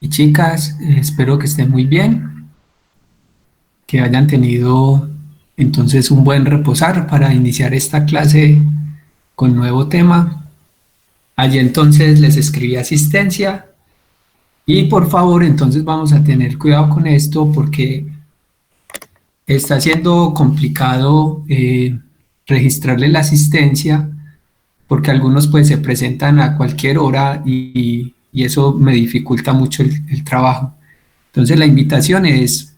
Y chicas, espero que estén muy bien, que hayan tenido entonces un buen reposar para iniciar esta clase con nuevo tema. Allí entonces les escribí asistencia y por favor entonces vamos a tener cuidado con esto porque está siendo complicado registrarle la asistencia porque algunos pues se presentan a cualquier hora y eso me dificulta mucho el trabajo. Entonces la invitación es,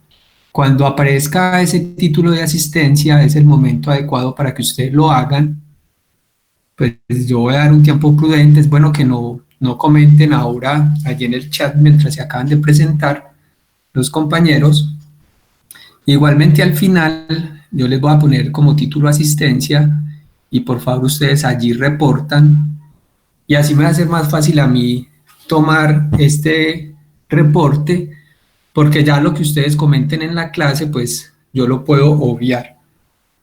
cuando aparezca ese título de asistencia, es el momento adecuado para que ustedes lo hagan. Pues yo voy a dar un tiempo prudente, es bueno que no comenten ahora allí en el chat mientras se acaban de presentar los compañeros. Igualmente al final yo les voy a poner como título asistencia y por favor ustedes allí reportan y así me va a ser más fácil a mí tomar este reporte porque ya lo que ustedes comenten en la clase, pues yo lo puedo obviar.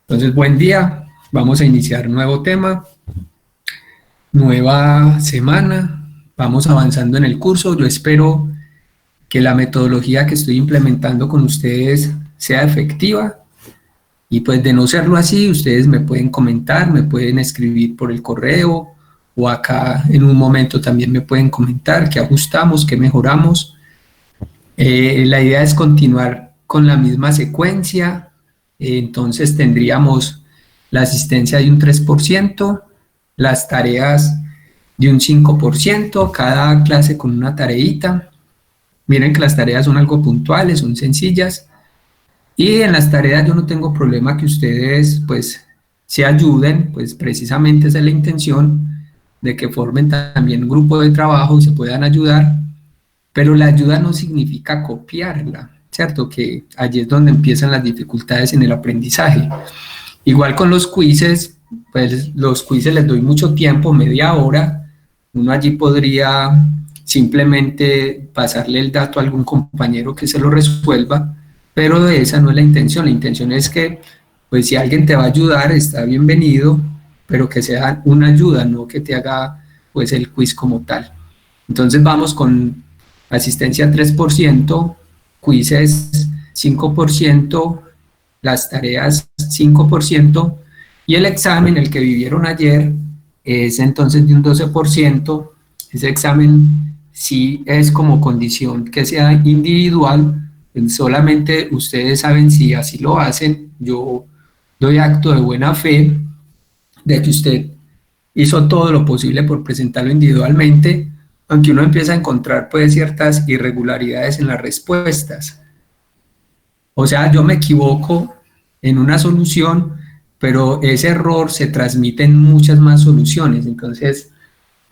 Entonces, buen día, vamos a iniciar un nuevo tema, nueva semana, vamos avanzando en el curso. Yo espero que la metodología que estoy implementando con ustedes sea efectiva y pues de no serlo así, ustedes me pueden comentar, me pueden escribir por el correo o acá en un momento también me pueden comentar qué ajustamos, qué mejoramos. La idea es continuar con la misma secuencia, entonces tendríamos la asistencia de un 3%, las tareas de un 5%, cada clase con una tareita. Miren que las tareas son algo puntuales, son sencillas, y en las tareas yo no tengo problema que ustedes pues se ayuden, pues precisamente esa es la intención de que formen también un grupo de trabajo y se puedan ayudar, pero la ayuda no significa copiarla, ¿cierto? Que allí es donde empiezan las dificultades en el aprendizaje. Igual con los quizzes, pues los quizzes les doy mucho tiempo, media hora, uno allí podría simplemente pasarle el dato a algún compañero que se lo resuelva, pero esa no es la intención es que, pues si alguien te va a ayudar, está bienvenido, pero que sea una ayuda, no que te haga pues el quiz como tal. Entonces vamos con asistencia 3%, quizzes 5%, las tareas 5% y el examen, el que vivieron ayer, es entonces de un 12%. Ese examen sí es como condición que sea individual, solamente ustedes saben si así lo hacen. Yo doy acto de buena fe de que usted hizo todo lo posible por presentarlo individualmente, aunque uno empieza a encontrar pues ciertas irregularidades en las respuestas. O sea, yo me equivoco en una solución, pero ese error se transmite en muchas más soluciones. Entonces,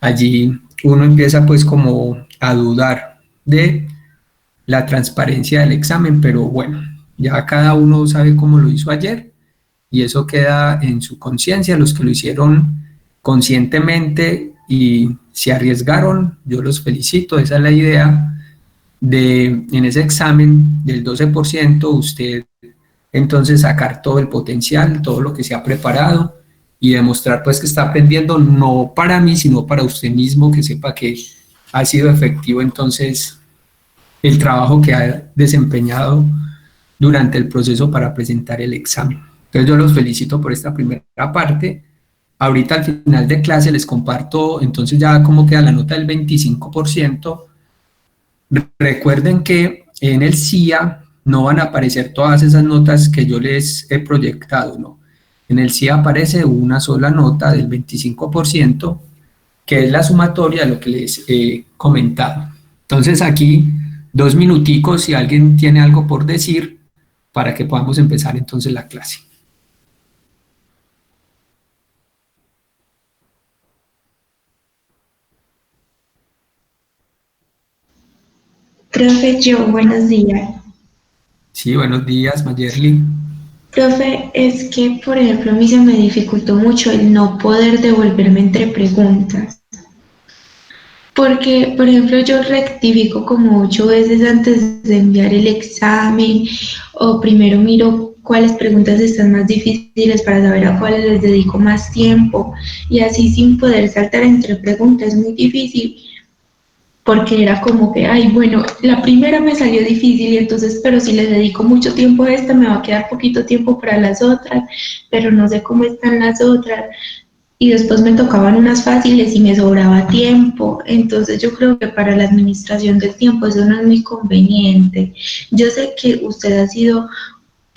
allí uno empieza pues como a dudar de la transparencia del examen, pero bueno, ya cada uno sabe cómo lo hizo ayer y eso queda en su conciencia. Los que lo hicieron conscientemente y se arriesgaron, yo los felicito, esa es la idea de en ese examen del 12%, usted entonces sacar todo el potencial, todo lo que se ha preparado y demostrar pues que está aprendiendo no para mí, sino para usted mismo, que sepa que ha sido efectivo entonces el trabajo que ha desempeñado durante el proceso para presentar el examen. Entonces yo los felicito por esta primera parte. Ahorita al final de clase les comparto entonces ya cómo queda la nota del 25%. Recuerden que en el CIA no van a aparecer todas esas notas que yo les he proyectado, ¿no? En el CIA aparece una sola nota del 25%, que es la sumatoria de lo que les he comentado. Entonces aquí 2 minuticos si alguien tiene algo por decir para que podamos empezar entonces la clase. Profe, buenos días. Sí, buenos días, Mayerly. Profe, es que, por ejemplo, a mí se me dificultó mucho el no poder devolverme entre preguntas. Porque, por ejemplo, yo rectifico como 8 veces antes de enviar el examen, o primero miro cuáles preguntas están más difíciles para saber a cuáles les dedico más tiempo, y así sin poder saltar entre preguntas es muy difícil, porque era como que, ay, bueno, la primera me salió difícil y entonces, pero si le dedico mucho tiempo a esta, me va a quedar poquito tiempo para las otras, pero no sé cómo están las otras. Y después me tocaban unas fáciles y me sobraba tiempo. Entonces yo creo que para la administración del tiempo eso no es muy conveniente. Yo sé que usted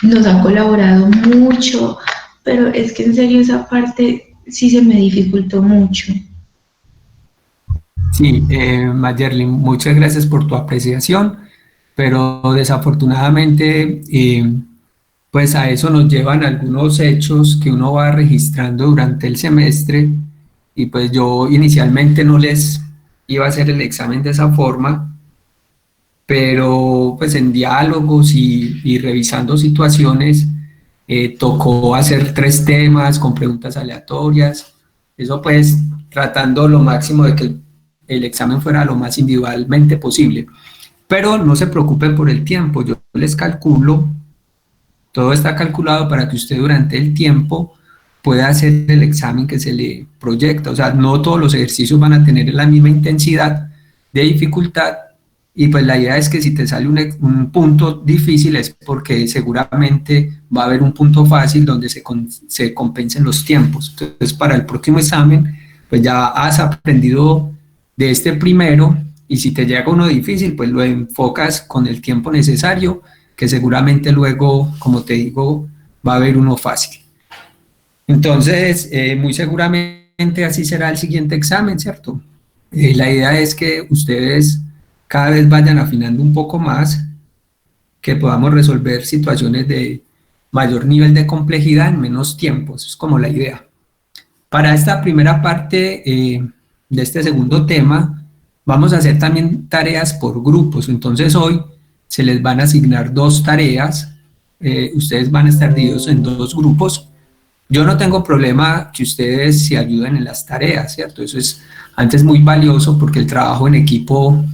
nos ha colaborado mucho, pero es que en serio esa parte sí se me dificultó mucho. Sí, Mayerly, muchas gracias por tu apreciación, pero desafortunadamente, pues a eso nos llevan algunos hechos que uno va registrando durante el semestre y pues yo inicialmente no les iba a hacer el examen de esa forma, pero pues en diálogos y revisando situaciones tocó hacer 3 temas con preguntas aleatorias, eso pues tratando lo máximo de que el examen fuera lo más individualmente posible. Pero no se preocupen por el tiempo, yo les calculo, todo está calculado para que usted durante el tiempo pueda hacer el examen que se le proyecta. O sea, no todos los ejercicios van a tener la misma intensidad de dificultad y pues la idea es que si te sale un punto difícil es porque seguramente va a haber un punto fácil donde se compensen los tiempos. Entonces, para el próximo examen, pues ya has aprendido de este primero y si te llega uno difícil, pues lo enfocas con el tiempo necesario, que seguramente luego, como te digo, va a haber uno fácil. Entonces, muy seguramente así será el siguiente examen, ¿cierto? La idea es que ustedes cada vez vayan afinando un poco más, que podamos resolver situaciones de mayor nivel de complejidad en menos tiempo, eso es como la idea. Para esta primera parte de este segundo tema, vamos a hacer también tareas por grupos, entonces hoy se les van a asignar 2 tareas, ustedes van a estar divididos en 2 grupos. Yo no tengo problema que ustedes se ayuden en las tareas, ¿cierto? Eso es antes muy valioso porque el trabajo en equipo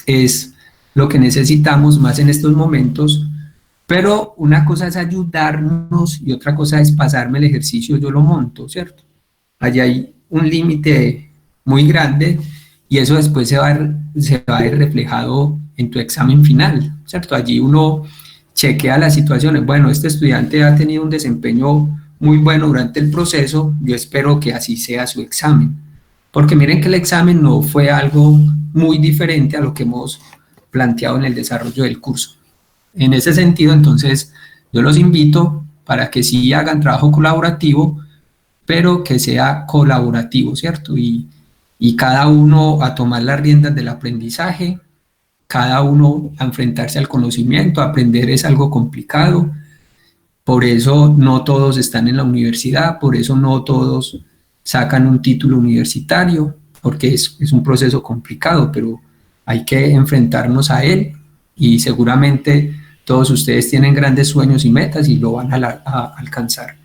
es lo que necesitamos más en estos momentos, pero una cosa es ayudarnos y otra cosa es pasarme el ejercicio, yo lo monto, ¿cierto? Allí hay un límite muy grande y eso después se va a ver reflejado en tu examen final, ¿cierto? Allí uno chequea las situaciones, bueno, este estudiante ha tenido un desempeño muy bueno durante el proceso, yo espero que así sea su examen, porque miren que el examen no fue algo muy diferente a lo que hemos planteado en el desarrollo del curso. En ese sentido, entonces, yo los invito para que sí hagan trabajo colaborativo, pero que sea colaborativo, ¿cierto? Y cada uno a tomar las riendas del aprendizaje, cada uno a enfrentarse al conocimiento, aprender es algo complicado, por eso no todos están en la universidad, por eso no todos sacan un título universitario, porque es un proceso complicado, pero hay que enfrentarnos a él y seguramente todos ustedes tienen grandes sueños y metas y lo van a alcanzar.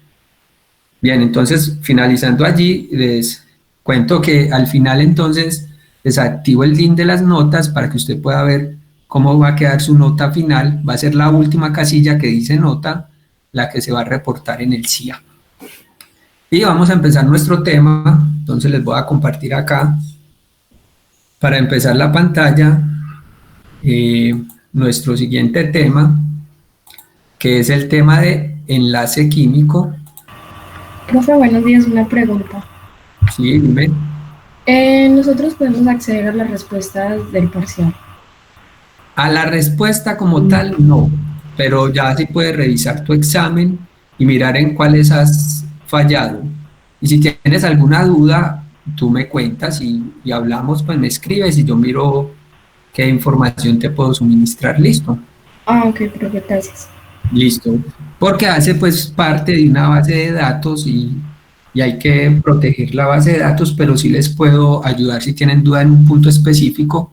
Bien, entonces finalizando allí, les cuento que al final entonces les activo el link de las notas para que usted pueda ver cómo va a quedar su nota final. Va a ser la última casilla que dice nota, la que se va a reportar en el CIA. Y vamos a empezar nuestro tema, entonces les voy a compartir acá, para empezar la pantalla, nuestro siguiente tema, que es el tema de enlace químico. Profe, buenos días, una pregunta. Sí, dime. Nosotros podemos acceder a las respuestas del parcial. A la respuesta como tal, no, pero ya sí puedes revisar tu examen y mirar en cuáles has fallado. Y si tienes alguna duda, tú me cuentas y hablamos, pues me escribes y yo miro qué información te puedo suministrar. ¿Listo? Ah, ok, profe, gracias. Listo. Porque hace pues parte de una base de datos y hay que proteger la base de datos, pero sí les puedo ayudar si tienen duda en un punto específico.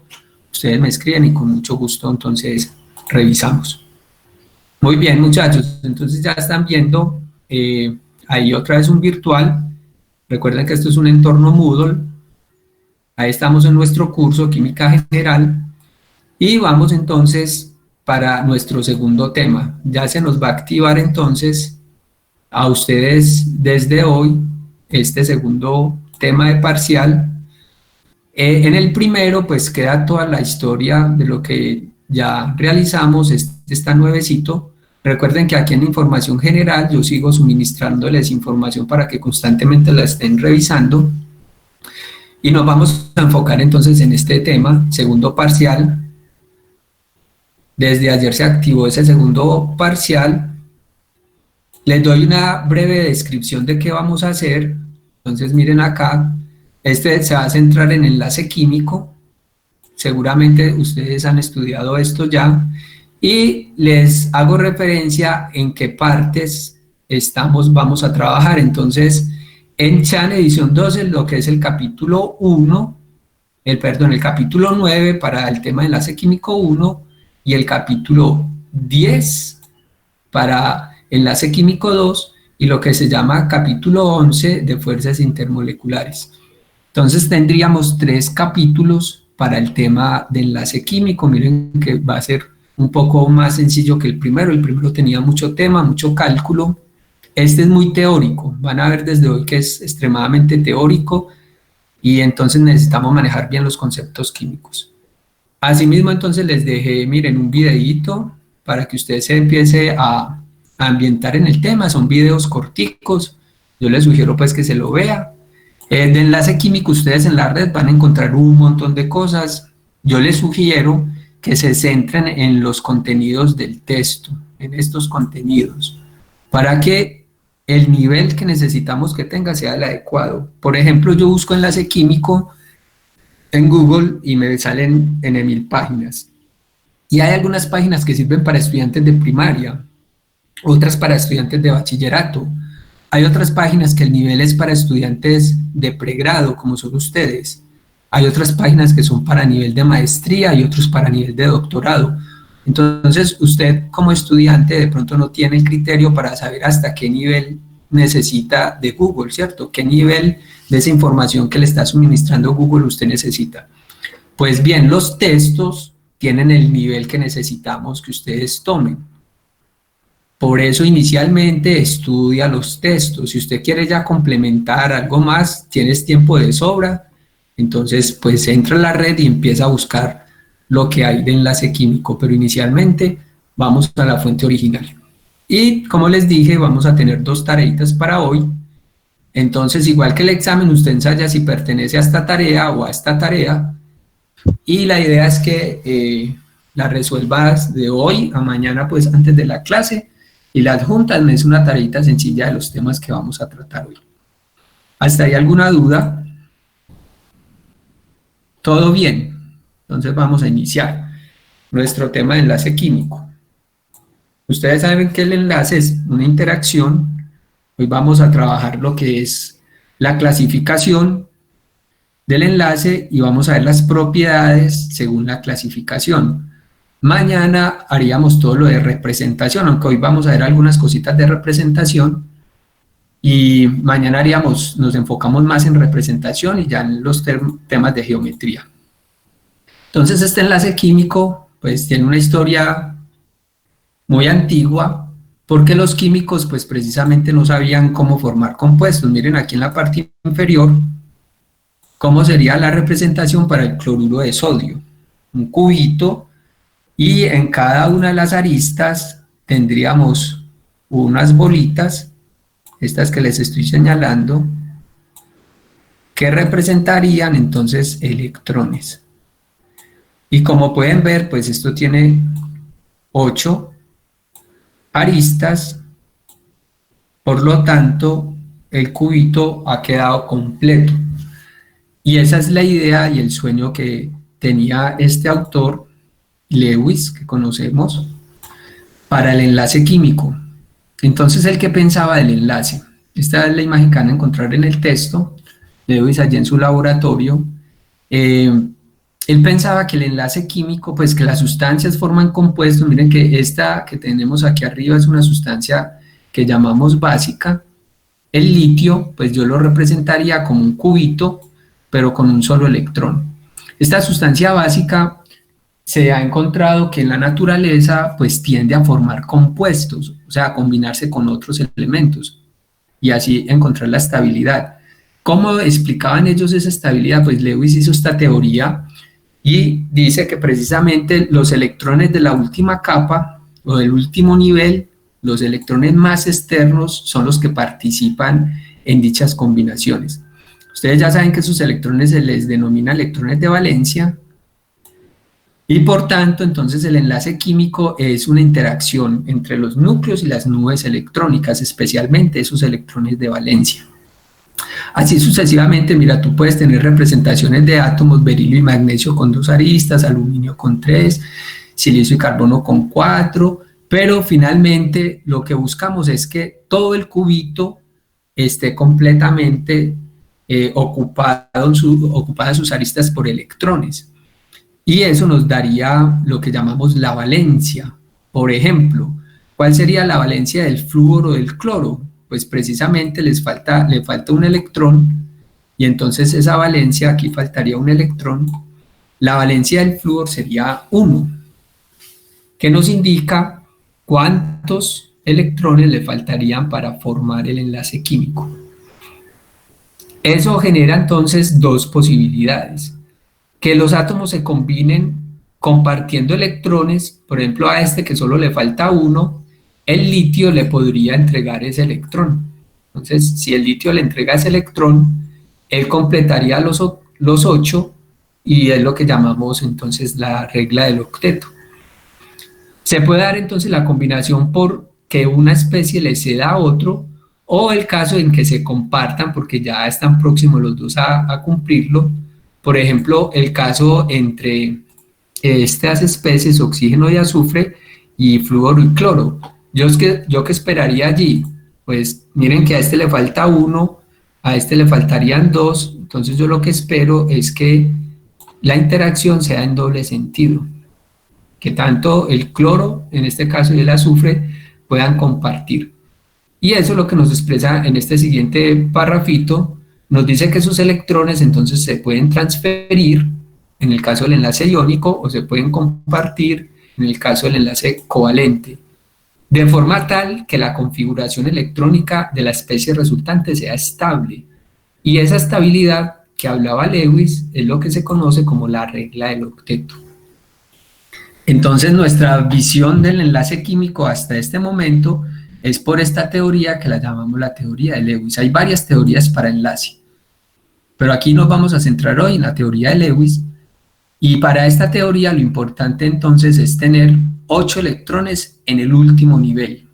Ustedes me escriben y con mucho gusto entonces revisamos. Muy bien, muchachos, entonces ya están viendo ahí otra vez un virtual. Recuerden que esto es un entorno Moodle. Ahí estamos en nuestro curso Química General y vamos entonces para nuestro segundo tema. Ya se nos va a activar entonces a ustedes desde hoy este segundo tema de parcial En el primero, pues queda toda la historia de lo que ya realizamos, este está nuevecito. Recuerden que aquí en Información General yo sigo suministrándoles información para que constantemente la estén revisando. Y nos vamos a enfocar entonces en este tema, segundo parcial. Desde ayer se activó ese segundo parcial. Les doy una breve descripción de qué vamos a hacer. Entonces miren acá, este se va a centrar en enlace químico. Seguramente ustedes han estudiado esto ya. Y les hago referencia en qué partes vamos a trabajar. Entonces, en Chan edición 12, lo que es el capítulo 1, el capítulo 9 para el tema de enlace químico 1 y el capítulo 10 para enlace químico 2 y lo que se llama capítulo 11 de fuerzas intermoleculares. Entonces tendríamos 3 capítulos para el tema de enlace químico. Miren que va a ser un poco más sencillo que el primero tenía mucho tema, mucho cálculo. Este es muy teórico, van a ver desde hoy que es extremadamente teórico y entonces necesitamos manejar bien los conceptos químicos. Asimismo, entonces les dejé, miren, un videíto para que usted se empiece a ambientar en el tema. Son videos corticos, yo les sugiero pues que se lo vea. De enlace químico ustedes en la red van a encontrar un montón de cosas. Yo les sugiero que se centren en los contenidos del texto, en estos contenidos, para que el nivel que necesitamos que tenga sea el adecuado. Por ejemplo, yo busco enlace químico en Google y me salen en 1000 páginas. Y hay algunas páginas que sirven para estudiantes de primaria, otras para estudiantes de bachillerato. Hay otras páginas que el nivel es para estudiantes de pregrado, como son ustedes. Hay otras páginas que son para nivel de maestría y otros para nivel de doctorado. Entonces, usted como estudiante de pronto no tiene el criterio para saber hasta qué nivel necesita de Google, ¿cierto? ¿Qué nivel de esa información que le está suministrando Google usted necesita? Pues bien, los textos tienen el nivel que necesitamos que ustedes tomen. Por eso inicialmente estudia los textos. Si usted quiere ya complementar algo más, tienes tiempo de sobra, entonces pues entra a la red y empieza a buscar lo que hay de enlace químico, pero inicialmente vamos a la fuente original. Y como les dije, vamos a tener 2 tareitas para hoy. Entonces, igual que el examen, usted ensaya si pertenece a esta tarea o a esta tarea, y la idea es que la resuelvas de hoy a mañana, pues antes de la clase, y la adjuntas es una tareita sencilla de los temas que vamos a tratar hoy. ¿Hasta ahí alguna duda? ¿Todo bien? Entonces vamos a iniciar nuestro tema de enlace químico. Ustedes saben que el enlace es una interacción. Hoy vamos a trabajar lo que es la clasificación del enlace y vamos a ver las propiedades según la clasificación. Mañana haríamos todo lo de representación, aunque hoy vamos a ver algunas cositas de representación y mañana nos enfocamos más en representación y ya en los temas de geometría. Entonces este enlace químico pues tiene una historia muy antigua porque los químicos pues precisamente no sabían cómo formar compuestos. Miren aquí en la parte inferior cómo sería la representación para el cloruro de sodio. Un cubito y en cada una de las aristas tendríamos unas bolitas, estas que les estoy señalando, que representarían entonces electrones. Y como pueden ver, pues esto tiene 8 aristas, por lo tanto el cubito ha quedado completo. Y esa es la idea y el sueño que tenía este autor, Lewis, que conocemos, para el enlace químico. Entonces, ¿el que pensaba del enlace? Esta es la imagen que van a encontrar en el texto, Lewis allí en su laboratorio. Él pensaba que el enlace químico, pues que las sustancias forman compuestos. Miren que esta que tenemos aquí arriba es una sustancia que llamamos básica. El litio, pues yo lo representaría como un cubito, pero con un solo electrón. Esta sustancia básica se ha encontrado que en la naturaleza pues tiende a formar compuestos, o sea, a combinarse con otros elementos y así encontrar la estabilidad. ¿Cómo explicaban ellos esa estabilidad? Pues Lewis hizo esta teoría y dice que precisamente los electrones de la última capa o del último nivel, los electrones más externos, son los que participan en dichas combinaciones. Ustedes ya saben que esos electrones se les denomina electrones de valencia y por tanto entonces el enlace químico es una interacción entre los núcleos y las nubes electrónicas, especialmente esos electrones de valencia. Así sucesivamente, mira, tú puedes tener representaciones de átomos, berilio y magnesio con 2 aristas, aluminio con 3, silicio y carbono con 4, pero finalmente lo que buscamos es que todo el cubito esté completamente ocupadas sus aristas por electrones. Y eso nos daría lo que llamamos la valencia. Por ejemplo, ¿cuál sería la valencia del flúor o del cloro? Pues precisamente le falta un electrón, y entonces esa valencia, aquí faltaría un electrón, la valencia del flúor sería 1, que nos indica cuántos electrones le faltarían para formar el enlace químico. Eso genera entonces 2 posibilidades: que los átomos se combinen compartiendo electrones, por ejemplo a este que solo le falta 1, el litio le podría entregar ese electrón. Entonces, si el litio le entrega ese electrón, él completaría los 8, y es lo que llamamos entonces la regla del octeto. Se puede dar entonces la combinación por que una especie le ceda a otro, o el caso en que se compartan porque ya están próximos los dos a cumplirlo. Por ejemplo, el caso entre estas especies, oxígeno y azufre, y flúor y cloro. ¿Yo qué esperaría allí? Pues miren que a este le falta 1, a este le faltarían 2, entonces yo lo que espero es que la interacción sea en doble sentido, que tanto el cloro, en este caso, y el azufre puedan compartir. Y eso es lo que nos expresa en este siguiente parrafito. Nos dice que esos electrones entonces se pueden transferir en el caso del enlace iónico, o se pueden compartir en el caso del enlace covalente, de forma tal que la configuración electrónica de la especie resultante sea estable. Y esa estabilidad que hablaba Lewis es lo que se conoce como la regla del octeto. Entonces nuestra visión del enlace químico hasta este momento es por esta teoría que la llamamos la teoría de Lewis. Hay varias teorías para enlace, pero aquí nos vamos a centrar hoy en la teoría de Lewis, y para esta teoría lo importante entonces es tener 8 electrones en el último nivel.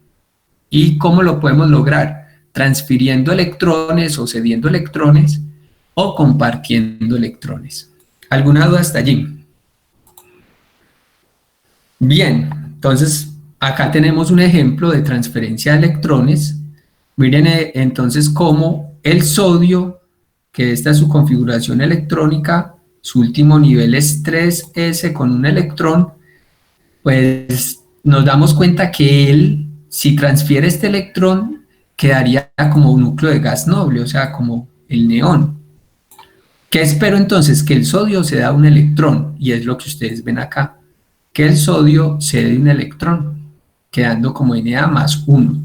¿Y cómo lo podemos lograr? Transfiriendo electrones o cediendo electrones o compartiendo electrones. ¿Alguna duda hasta allí? Bien, entonces acá tenemos un ejemplo de transferencia de electrones. Miren entonces cómo el sodio, que esta es su configuración electrónica, su último nivel es 3s con un electrón, pues nos damos cuenta que él, si transfiere este electrón, quedaría como un núcleo de gas noble, o sea, como el neón. ¿Qué espero entonces? Que el sodio se da un electrón, y es lo que ustedes ven acá, que el sodio cede un electrón, quedando como Na+1.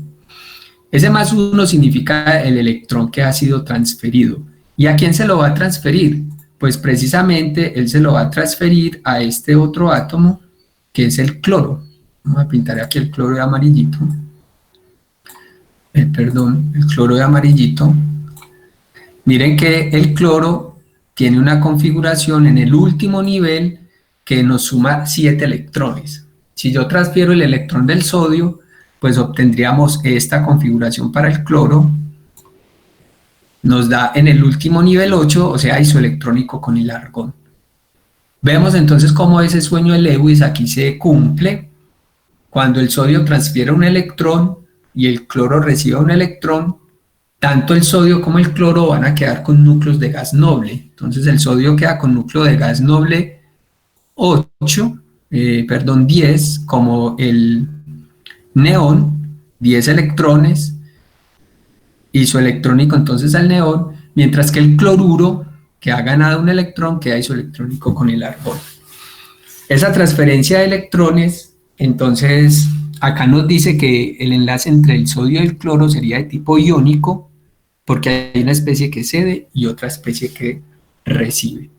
Ese +1 significa el electrón que ha sido transferido. ¿Y a quién se lo va a transferir? Pues precisamente él se lo va a transferir a este otro átomo, que es el cloro. Vamos a pintar aquí el cloro de amarillito. El cloro de amarillito. Miren que el cloro tiene una configuración en el último nivel que nos suma 7 electrones. Si yo transfiero el electrón del sodio, pues obtendríamos esta configuración para el cloro. Nos da en el último nivel 8, o sea, isoelectrónico con el argón. Vemos entonces cómo ese sueño de Lewis aquí se cumple. Cuando el sodio transfiere un electrón y el cloro recibe un electrón, tanto el sodio como el cloro van a quedar con núcleos de gas noble. Entonces el sodio queda con núcleo de gas noble 10, como el neón, 10 electrones, isoelectrónico entonces al neón, mientras que el cloruro, que ha ganado un electrón, queda isoelectrónico con el argón. Esa transferencia de electrones, entonces, acá nos dice que el enlace entre el sodio y el cloro sería de tipo iónico, porque hay una especie que cede y otra especie que recibe.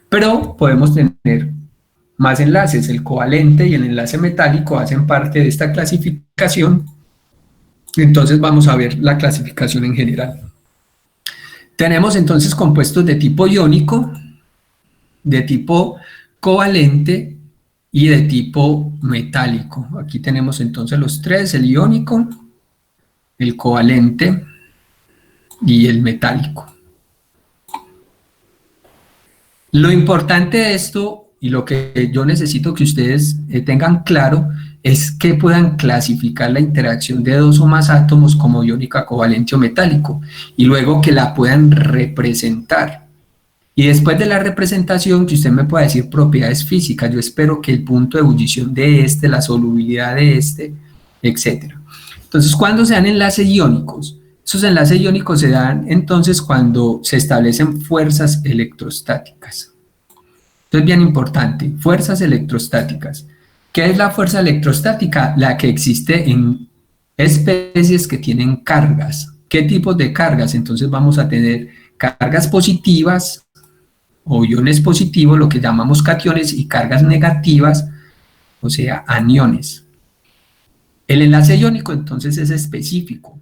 Pero podemos tener más enlaces, el covalente y el enlace metálico hacen parte de esta clasificación, entonces vamos a ver la clasificación en general. Tenemos entonces compuestos de tipo iónico, de tipo covalente y de tipo metálico. Aquí tenemos entonces los tres, el iónico, el covalente y el metálico. Lo importante de esto y lo que yo necesito que ustedes tengan claro es que puedan clasificar la interacción de dos o más átomos como iónica, covalente o metálico y luego que la puedan representar. Y después de la representación que usted me pueda decir propiedades físicas, yo espero que el punto de ebullición de este, la solubilidad de este, etc. Entonces, ¿cuándo se dan enlaces iónicos? Esos enlaces iónicos se dan entonces cuando se establecen fuerzas electrostáticas. Esto es bien importante, fuerzas electrostáticas. ¿Qué es la fuerza electrostática? La que existe en especies que tienen cargas. ¿Qué tipos de cargas? Entonces vamos a tener cargas positivas o iones positivos, lo que llamamos cationes, y cargas negativas, o sea, aniones. El enlace iónico entonces es específico.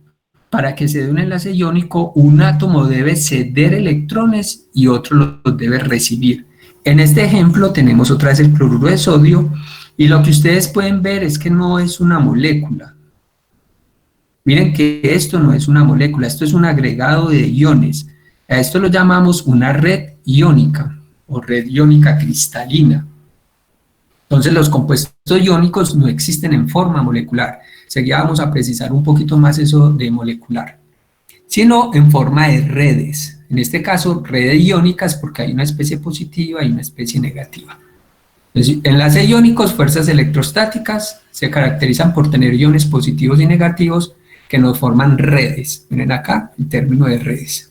Para que se dé un enlace iónico, un átomo debe ceder electrones y otro los debe recibir. En este ejemplo tenemos otra vez el cloruro de sodio y lo que ustedes pueden ver es que no es una molécula. Miren que esto no es una molécula, esto es un agregado de iones. A esto lo llamamos una red iónica o red iónica cristalina. Entonces los compuestos iónicos no existen en forma molecular. Seguida vamos a precisar un poquito más eso de molecular, sino en forma de redes. En este caso, redes iónicas porque hay una especie positiva y una especie negativa. Entonces, enlaces iónicos, fuerzas electrostáticas, se caracterizan por tener iones positivos y negativos que nos forman redes. Miren acá el término de redes.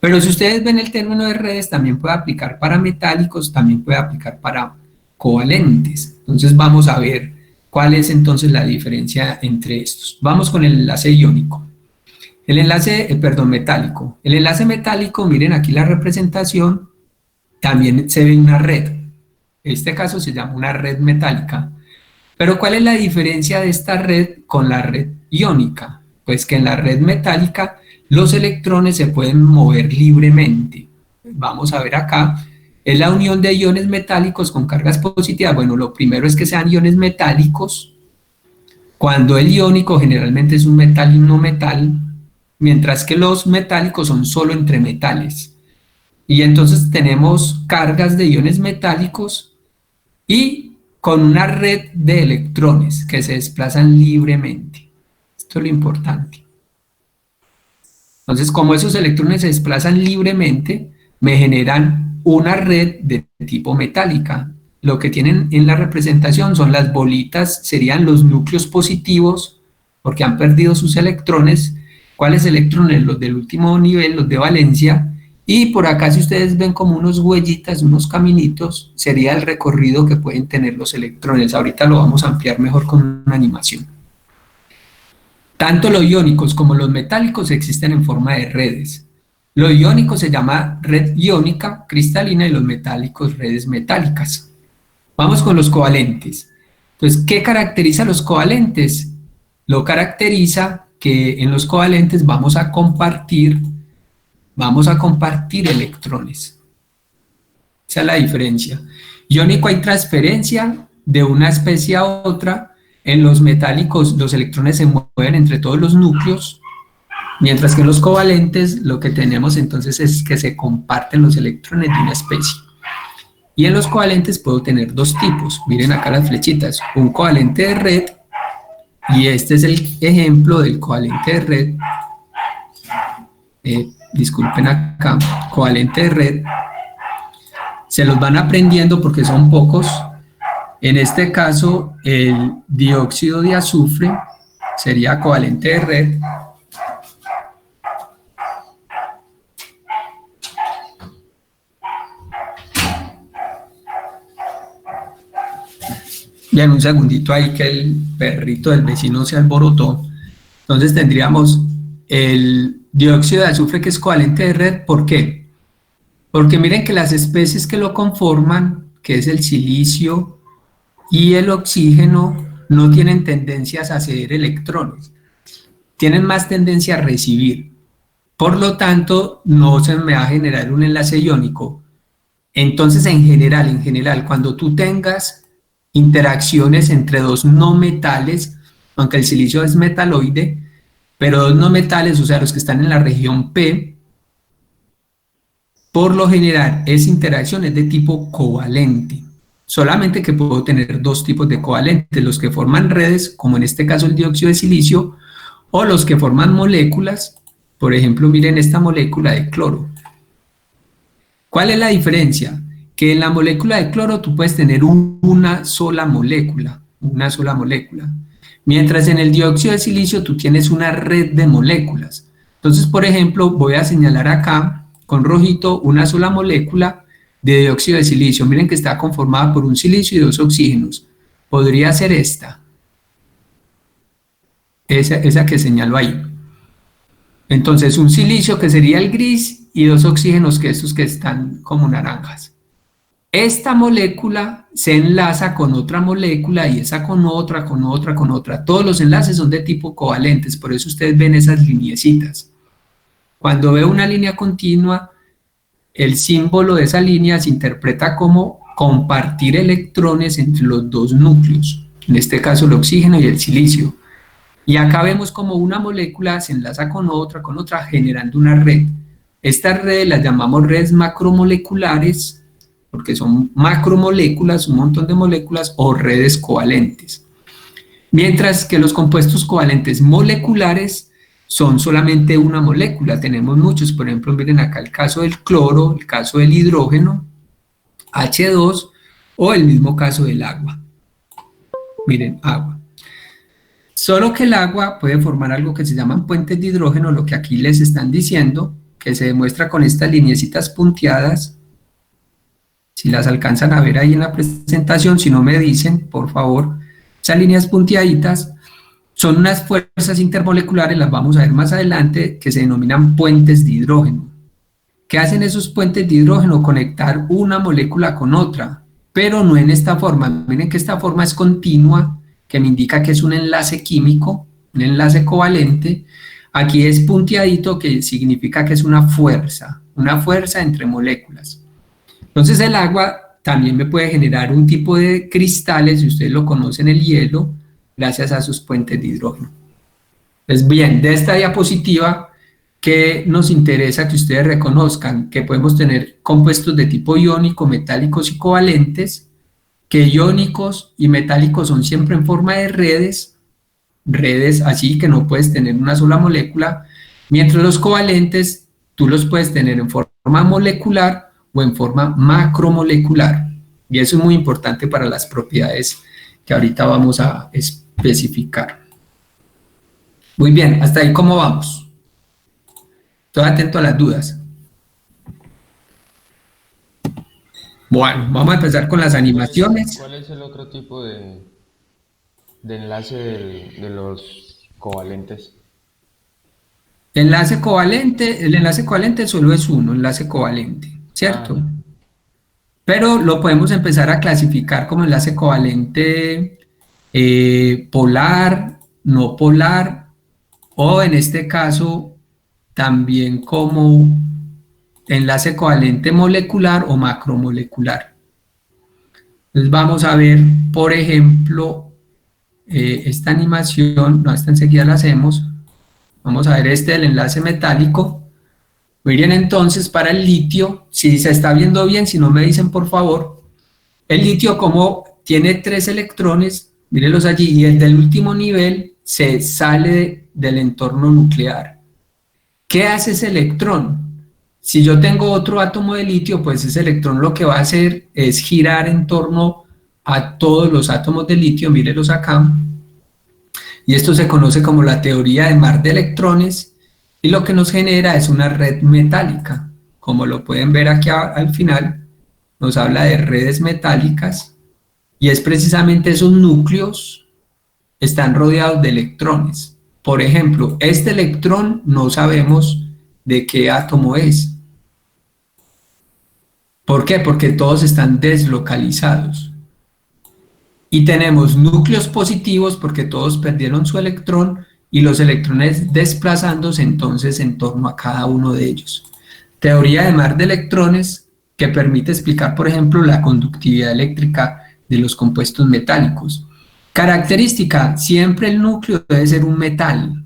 Pero si ustedes ven el término de redes, también puede aplicar para metálicos, también puede aplicar para covalentes. Entonces vamos a ver cuál es entonces la diferencia entre estos. Vamos con el enlace iónico. El enlace, metálico. El enlace metálico, miren aquí la representación, también se ve una red. En este caso se llama una red metálica. Pero ¿cuál es la diferencia de esta red con la red iónica? Pues que en la red metálica los electrones se pueden mover libremente. Vamos a ver acá, es la unión de iones metálicos con cargas positivas. Bueno, lo primero es que sean iones metálicos, cuando el iónico generalmente es un metal y un no metal, mientras que los metálicos son solo entre metales. Y entonces tenemos cargas de iones metálicos y con una red de electrones que se desplazan libremente. Esto es lo importante. Entonces, como esos electrones se desplazan libremente, me generan una red de tipo metálica. Lo que tienen en la representación son las bolitas, serían los núcleos positivos, porque han perdido sus electrones. ¿Cuáles electrones? Los del último nivel, los de valencia. Y por acá, si ustedes ven como unos huellitas, unos caminitos, sería el recorrido que pueden tener los electrones. Ahorita lo vamos a ampliar mejor con una animación. Tanto los iónicos como los metálicos existen en forma de redes. Lo iónico se llama red iónica cristalina y los metálicos redes metálicas. Vamos con los covalentes. Entonces, ¿qué caracteriza a los covalentes? Lo caracteriza que en los covalentes vamos a compartir electrones. Esa es la diferencia. Iónico hay transferencia de una especie a otra. En los metálicos los electrones se mueven entre todos los núcleos, mientras que en los covalentes lo que tenemos entonces es que se comparten los electrones de una especie. Y en los covalentes puedo tener dos tipos. Miren acá las flechitas, un covalente de red, y este es el ejemplo del covalente de red. Disculpen acá, covalente de red. Se los van aprendiendo porque son pocos. En este caso, el dióxido de azufre sería covalente de red. Bien, un segundito ahí que el perrito del vecino se alborotó. Entonces tendríamos el dióxido de azufre que es covalente de red. ¿Por qué? Porque miren que las especies que lo conforman, que es el silicio y el oxígeno, no tienen tendencias a ceder electrones, tienen más tendencia a recibir. Por lo tanto, no se me va a generar un enlace iónico. Entonces, en general, cuando tú tengas interacciones entre dos no metales, aunque el silicio es metaloide, pero dos no metales, o sea, los que están en la región P, por lo general, esa interacción es de tipo covalente. Solamente que puedo tener dos tipos de covalentes, los que forman redes, como en este caso el dióxido de silicio, o los que forman moléculas. Por ejemplo, miren esta molécula de cloro. ¿Cuál es la diferencia? Que en la molécula de cloro tú puedes tener una sola molécula, mientras en el dióxido de silicio tú tienes una red de moléculas. Entonces, por ejemplo, voy a señalar acá con rojito una sola molécula de dióxido de silicio. Miren que está conformada por un silicio y dos oxígenos. Podría ser esta, esa que señalo ahí. Entonces, un silicio que sería el gris y dos oxígenos que estos que están como naranjas. Esta molécula se enlaza con otra molécula y esa con otra, con otra, con otra. Todos los enlaces son de tipo covalentes, por eso ustedes ven esas lineecitas. Cuando veo una línea continua, el símbolo de esa línea se interpreta como compartir electrones entre los dos núcleos, en este caso el oxígeno y el silicio. Y acá vemos como una molécula se enlaza con otra, generando una red. Estas redes las llamamos redes macromoleculares, porque son macromoléculas, un montón de moléculas, o redes covalentes. Mientras que los compuestos covalentes moleculares son solamente una molécula, tenemos muchos, por ejemplo, miren acá el caso del cloro, el caso del hidrógeno, H2, o el mismo caso del agua. Miren, agua. Solo que el agua puede formar algo que se llaman puentes de hidrógeno, lo que aquí les están diciendo, que se demuestra con estas lineecitas punteadas. Si las alcanzan a ver ahí en la presentación, si no me dicen, por favor, esas líneas punteaditas son unas fuerzas intermoleculares, las vamos a ver más adelante, que se denominan puentes de hidrógeno. ¿Qué hacen esos puentes de hidrógeno? Conectar una molécula con otra, pero no en esta forma. Miren que esta forma es continua, que me indica que es un enlace químico, un enlace covalente. Aquí es punteadito, que significa que es una fuerza entre moléculas. Entonces el agua también me puede generar un tipo de cristales, si ustedes lo conocen, el hielo, gracias a sus puentes de hidrógeno. Pues bien, de esta diapositiva, ¿qué nos interesa que ustedes reconozcan? Que podemos tener compuestos de tipo iónico, metálicos y covalentes, que iónicos y metálicos son siempre en forma de redes así que no puedes tener una sola molécula, mientras los covalentes tú los puedes tener en forma molecular o en forma macromolecular, y eso es muy importante para las propiedades que ahorita vamos a especificar. Muy bien, hasta ahí ¿cómo vamos? Estoy atento a las dudas. Bueno, vamos a empezar con las animaciones. ¿Cuál es el otro tipo de enlace de los covalentes? Enlace covalente, el enlace covalente solo es uno, enlace covalente, ¿cierto? Pero lo podemos empezar a clasificar como enlace covalente polar, no polar, o en este caso también como enlace covalente molecular o macromolecular. Entonces vamos a ver, por ejemplo, esta animación, no, esta enseguida la hacemos. Vamos a ver el enlace metálico. Muy bien, entonces para el litio, si se está viendo bien, si no me dicen por favor, el litio como tiene 3 electrones, mírenlos allí, y el del último nivel se sale del entorno nuclear. ¿Qué hace ese electrón? Si yo tengo otro átomo de litio, pues ese electrón lo que va a hacer es girar en torno a todos los átomos de litio, mírenlos acá, y esto se conoce como la teoría de mar de electrones, y lo que nos genera es una red metálica. Como lo pueden ver aquí al final, nos habla de redes metálicas, y es precisamente esos núcleos están rodeados de electrones. Por ejemplo, este electrón no sabemos de qué átomo es. ¿Por qué? Porque todos están deslocalizados. Y tenemos núcleos positivos porque todos perdieron su electrón y los electrones desplazándose entonces en torno a cada uno de ellos. Teoría de mar de electrones que permite explicar, por ejemplo, la conductividad eléctrica de los compuestos metálicos. Característica, siempre el núcleo debe ser un metal.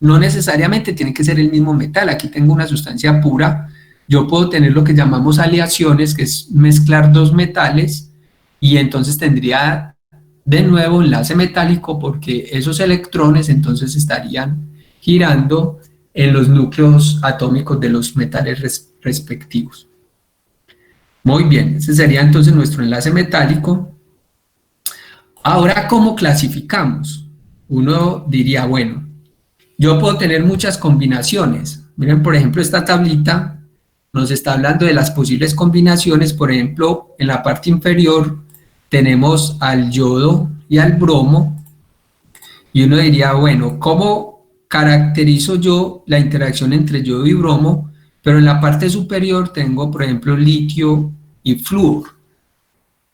No necesariamente tiene que ser el mismo metal. Aquí tengo una sustancia pura. Yo puedo tener lo que llamamos aleaciones, que es mezclar dos metales, y entonces tendría de nuevo enlace metálico porque esos electrones entonces estarían girando en los núcleos atómicos de los metales respectivos. Muy bien, ese sería entonces nuestro enlace metálico. Ahora, ¿cómo clasificamos? Uno diría, bueno, yo puedo tener muchas combinaciones. Miren, por ejemplo, esta tablita nos está hablando de las posibles combinaciones. Por ejemplo, en la parte inferior tenemos al yodo y al bromo. Y uno diría, bueno, ¿cómo caracterizo yo la interacción entre yodo y bromo? Pero en la parte superior tengo, por ejemplo, litio y flúor.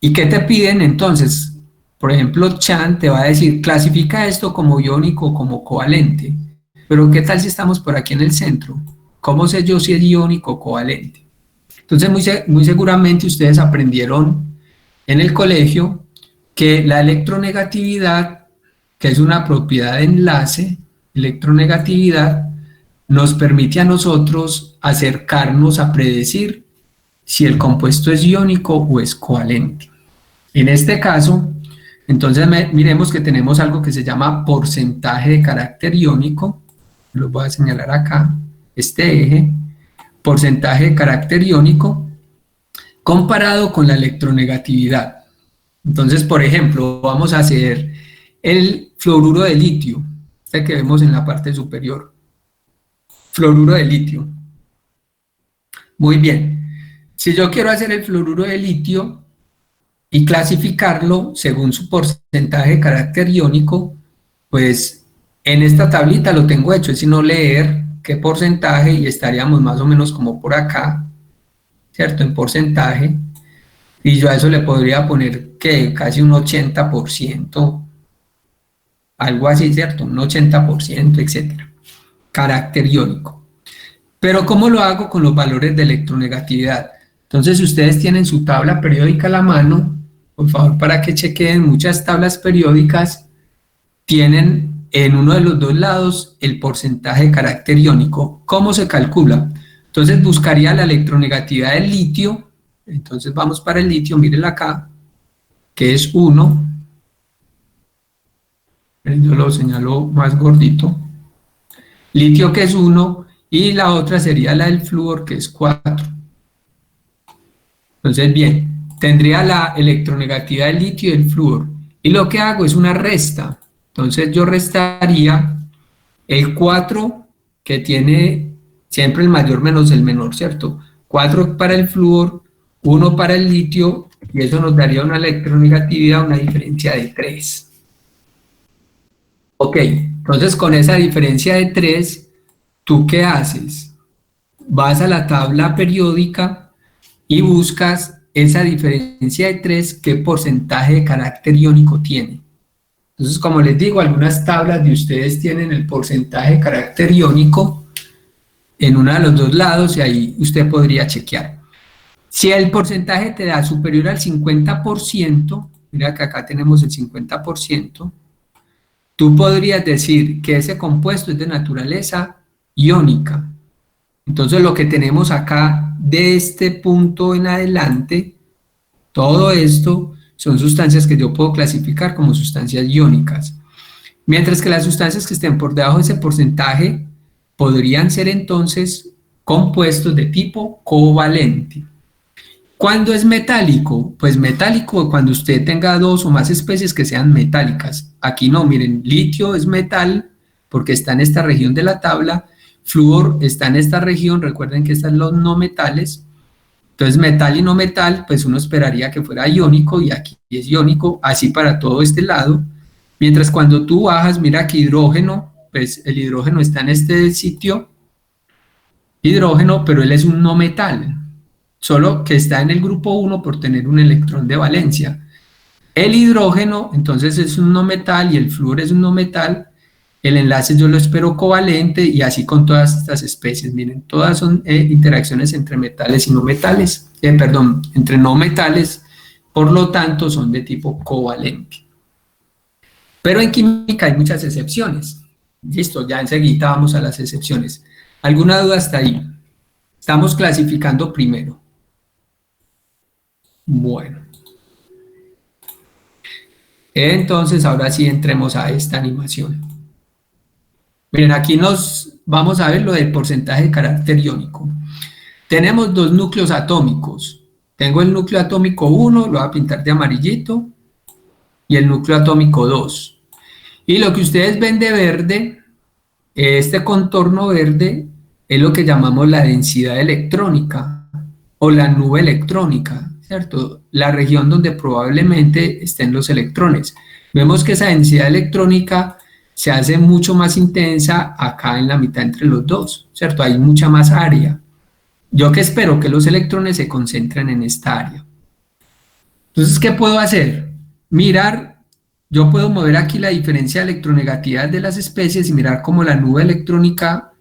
¿Y qué te piden entonces? Por ejemplo, Chan te va a decir, clasifica esto como iónico o como covalente. Pero ¿qué tal si estamos por aquí en el centro? ¿Cómo sé yo si es iónico o covalente? Entonces, muy seguramente ustedes aprendieron en el colegio que la electronegatividad, que es una propiedad de enlace, electronegatividad, nos permite a nosotros acercarnos a predecir si el compuesto es iónico o es covalente. En este caso, entonces miremos que tenemos algo que se llama porcentaje de carácter iónico. Lo voy a señalar acá, este eje, porcentaje de carácter iónico comparado con la electronegatividad. Entonces, por ejemplo, vamos a hacer el fluoruro de litio, este que vemos en la parte superior. Fluoruro de litio. Muy bien. Si yo quiero hacer el fluoruro de litio y clasificarlo según su porcentaje de carácter iónico, pues en esta tablita lo tengo hecho, es sino leer qué porcentaje y estaríamos más o menos como por acá, ¿cierto? En porcentaje. Y yo a eso le podría poner que casi un 80%, algo así, ¿cierto? Un 80%, etcétera. Carácter iónico. Pero ¿cómo lo hago con los valores de electronegatividad? Entonces, si ustedes tienen su tabla periódica a la mano, por favor, para que chequen, muchas tablas periódicas tienen en uno de los dos lados el porcentaje de carácter iónico. ¿Cómo se calcula? Entonces, buscaría la electronegatividad del litio. Entonces, vamos para el litio, mírenla acá, que es 1. Yo lo señalo más gordito. Litio, que es 1, y la otra sería la del flúor, que es 4. Entonces, bien, tendría la electronegatividad del litio y del flúor. Y lo que hago es una resta. Entonces, yo restaría el 4, que tiene siempre el mayor menos el menor, ¿cierto? 4 para el flúor, 1 para el litio, y eso nos daría una electronegatividad, una diferencia de 3. Ok, entonces con esa diferencia de 3, ¿tú qué haces? Vas a la tabla periódica y buscas esa diferencia de 3, qué porcentaje de carácter iónico tiene. Entonces, como les digo, algunas tablas de ustedes tienen el porcentaje de carácter iónico en uno de los dos lados y ahí usted podría chequear. Si el porcentaje te da superior al 50%, mira que acá tenemos el 50%, tú podrías decir que ese compuesto es de naturaleza iónica. Entonces lo que tenemos acá de este punto en adelante, todo esto son sustancias que yo puedo clasificar como sustancias iónicas. Mientras que las sustancias que estén por debajo de ese porcentaje podrían ser entonces compuestos de tipo covalente. ¿Cuándo es metálico? Pues metálico cuando usted tenga dos o más especies que sean metálicas. Aquí no, miren, litio es metal porque está en esta región de la tabla, flúor está en esta región, recuerden que están los no metales. Entonces metal y no metal, pues uno esperaría que fuera iónico y aquí es iónico, así para todo este lado. Mientras cuando tú bajas, mira que hidrógeno, pues el hidrógeno está en este sitio hidrógeno, pero él es un no metal, solo que está en el grupo 1 por tener un electrón de valencia. El hidrógeno, entonces, es un no metal y el flúor es un no metal. El enlace yo lo espero covalente y así con todas estas especies. Miren, todas son interacciones entre metales y no metales, entre no metales, por lo tanto son de tipo covalente. Pero en química hay muchas excepciones. Listo, ya enseguida vamos a las excepciones. ¿Alguna duda hasta ahí? Estamos clasificando primero. Bueno. Entonces, ahora sí entremos a esta animación. Miren, aquí nos vamos a ver lo del porcentaje de carácter iónico. Tenemos dos núcleos atómicos. Tengo el núcleo atómico 1, lo voy a pintar de amarillito, y el núcleo atómico 2. Y lo que ustedes ven de verde, este contorno verde, es lo que llamamos la densidad electrónica, o la nube electrónica, ¿cierto? La región donde probablemente estén los electrones. Vemos que esa densidad electrónica se hace mucho más intensa acá en la mitad entre los dos, ¿cierto? Hay mucha más área. Yo que espero que los electrones se concentren en esta área. Entonces, ¿qué puedo hacer? Mirar, yo puedo mover aquí la diferencia de electronegatividad de las especies y mirar cómo la nube electrónica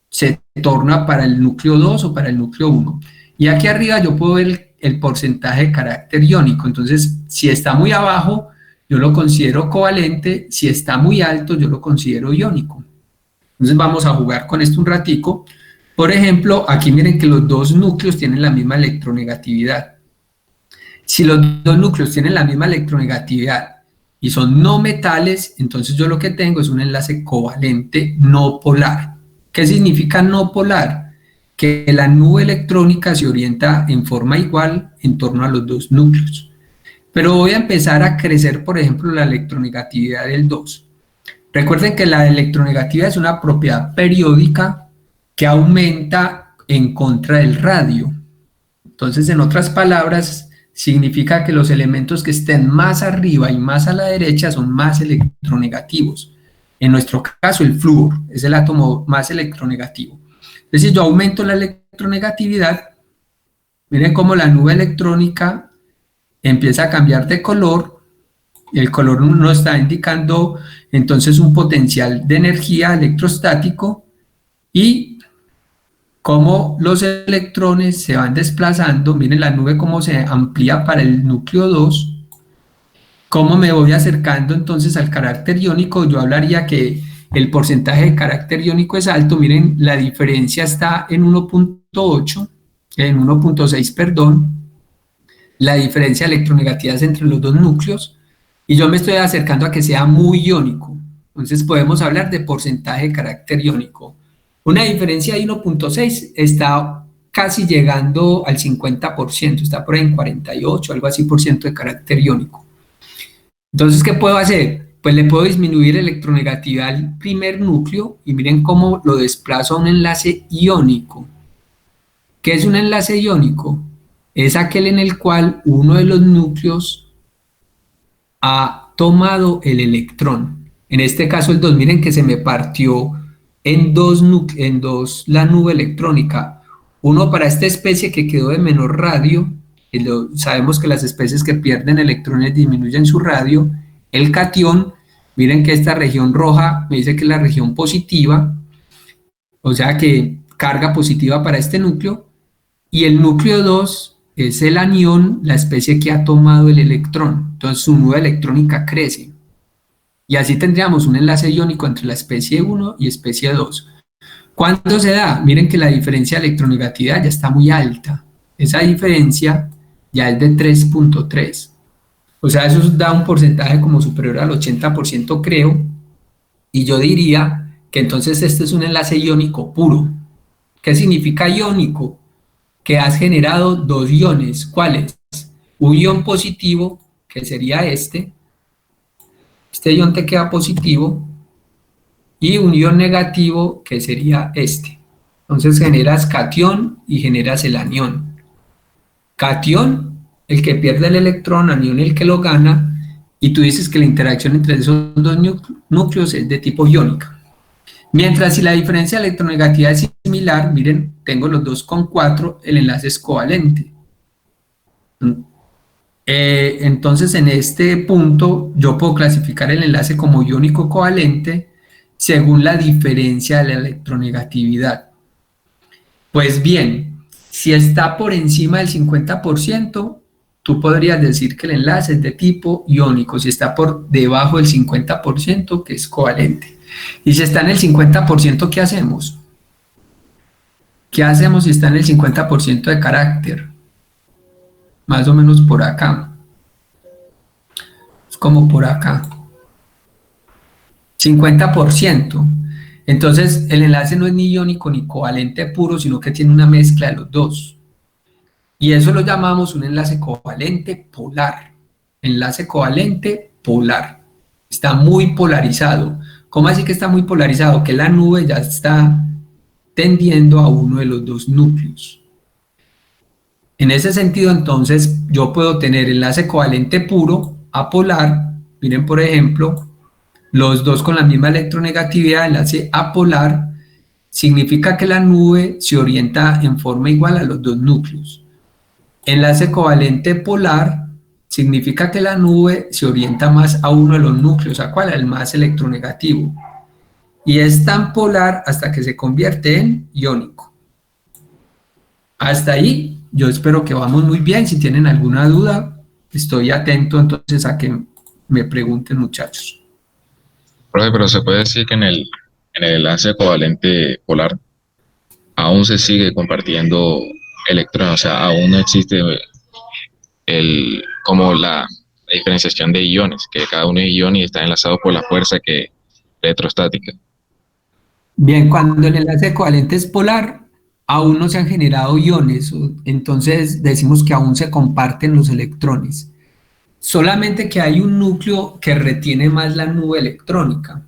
se torna para el núcleo 2 o para el núcleo 1. Y aquí arriba yo puedo ver el porcentaje de carácter iónico. Entonces, si está muy abajo, yo lo considero covalente. Si está muy alto, yo lo considero iónico. Entonces, vamos a jugar con esto un ratico. Por ejemplo, aquí miren que los dos núcleos tienen la misma electronegatividad. Si los dos núcleos tienen la misma electronegatividad y son no metales, entonces yo lo que tengo es un enlace covalente no polar. ¿Qué significa no polar? Que la nube electrónica se orienta en forma igual en torno a los dos núcleos. Pero voy a empezar a crecer, por ejemplo, la electronegatividad del 2. Recuerden que la electronegatividad es una propiedad periódica que aumenta en contra del radio. Entonces, en otras palabras, significa que los elementos que estén más arriba y más a la derecha son más electronegativos. En nuestro caso, el flúor es el átomo más electronegativo. Entonces, si yo aumento la electronegatividad, miren cómo la nube electrónica empieza a cambiar de color. El color nos está indicando entonces un potencial de energía electrostático y cómo los electrones se van desplazando. Miren la nube cómo se amplía para el núcleo 2. Cómo me voy acercando entonces al carácter iónico. Yo hablaría que el porcentaje de carácter iónico es alto. Miren, la diferencia está en 1.8, en 1.6, perdón. La diferencia de electronegatividad entre los dos núcleos. Y yo me estoy acercando a que sea muy iónico. Entonces podemos hablar de porcentaje de carácter iónico. Una diferencia de 1.6 está casi llegando al 50%, está por ahí en 48, algo así por ciento de carácter iónico. Entonces, ¿qué puedo hacer? Pues le puedo disminuir electronegatividad al primer núcleo y miren cómo lo desplazo a un enlace iónico. ¿Qué es un enlace iónico? Es aquel en el cual uno de los núcleos ha tomado el electrón. En este caso el 2, miren que se me partió en dos la nube electrónica. Uno para esta especie que quedó de menor radio, sabemos que las especies que pierden electrones disminuyen su radio. El catión, miren que esta región roja me dice que es la región positiva, o sea que carga positiva para este núcleo, y el núcleo 2 es el anión, la especie que ha tomado el electrón. Entonces su nube electrónica crece. Y así tendríamos un enlace iónico entre la especie 1 y especie 2. ¿Cuándo se da? Miren que la diferencia de electronegatividad ya está muy alta. Esa diferencia ya es de 3.3. O sea, eso da un porcentaje como superior al 80%, creo. Y yo diría que entonces este es un enlace iónico puro. ¿Qué significa iónico? Que has generado dos iones. ¿Cuáles? Un ion positivo, que sería este ion te queda positivo, y un ion negativo, que sería este. Entonces generas catión y generas el anión. Catión, el que pierde el electrón, anión el que lo gana, y tú dices que la interacción entre esos dos núcleos es de tipo iónica. Mientras si la diferencia de electronegatividad es similar, miren, tengo los dos con 4, el enlace es covalente. Entonces en este punto yo puedo clasificar el enlace como iónico covalente según la diferencia de la electronegatividad. Pues bien, si está por encima del 50%, tú podrías decir que el enlace es de tipo iónico. Si está por debajo del 50%, que es covalente. Y si está en el 50%, ¿qué hacemos? ¿Qué hacemos si está en el 50% de carácter? Más o menos por acá. Es como por acá. 50%. Entonces, el enlace no es ni iónico ni covalente puro, sino que tiene una mezcla de los dos. Y eso lo llamamos un enlace covalente polar. Enlace covalente polar. Está muy polarizado. ¿Cómo así que está muy polarizado? Que la nube ya está tendiendo a uno de los dos núcleos. En ese sentido, entonces, yo puedo tener enlace covalente puro, apolar. Miren, por ejemplo, los dos con la misma electronegatividad, enlace apolar, significa que la nube se orienta en forma igual a los dos núcleos. Enlace covalente polar significa que la nube se orienta más a uno de los núcleos, ¿a cuál? Al más electronegativo. Y es tan polar hasta que se convierte en iónico. Hasta ahí, yo espero que vamos muy bien. Si tienen alguna duda, estoy atento entonces a que me pregunten, muchachos. Profe, pero se puede decir que en el enlace covalente polar aún se sigue compartiendo electrones, o sea, aún no existe como la diferenciación de iones, que cada uno es ion y está enlazado por la fuerza electrostática. Bien, cuando el enlace covalente es polar, aún no se han generado iones, entonces decimos que aún se comparten los electrones. Solamente que hay un núcleo que retiene más la nube electrónica,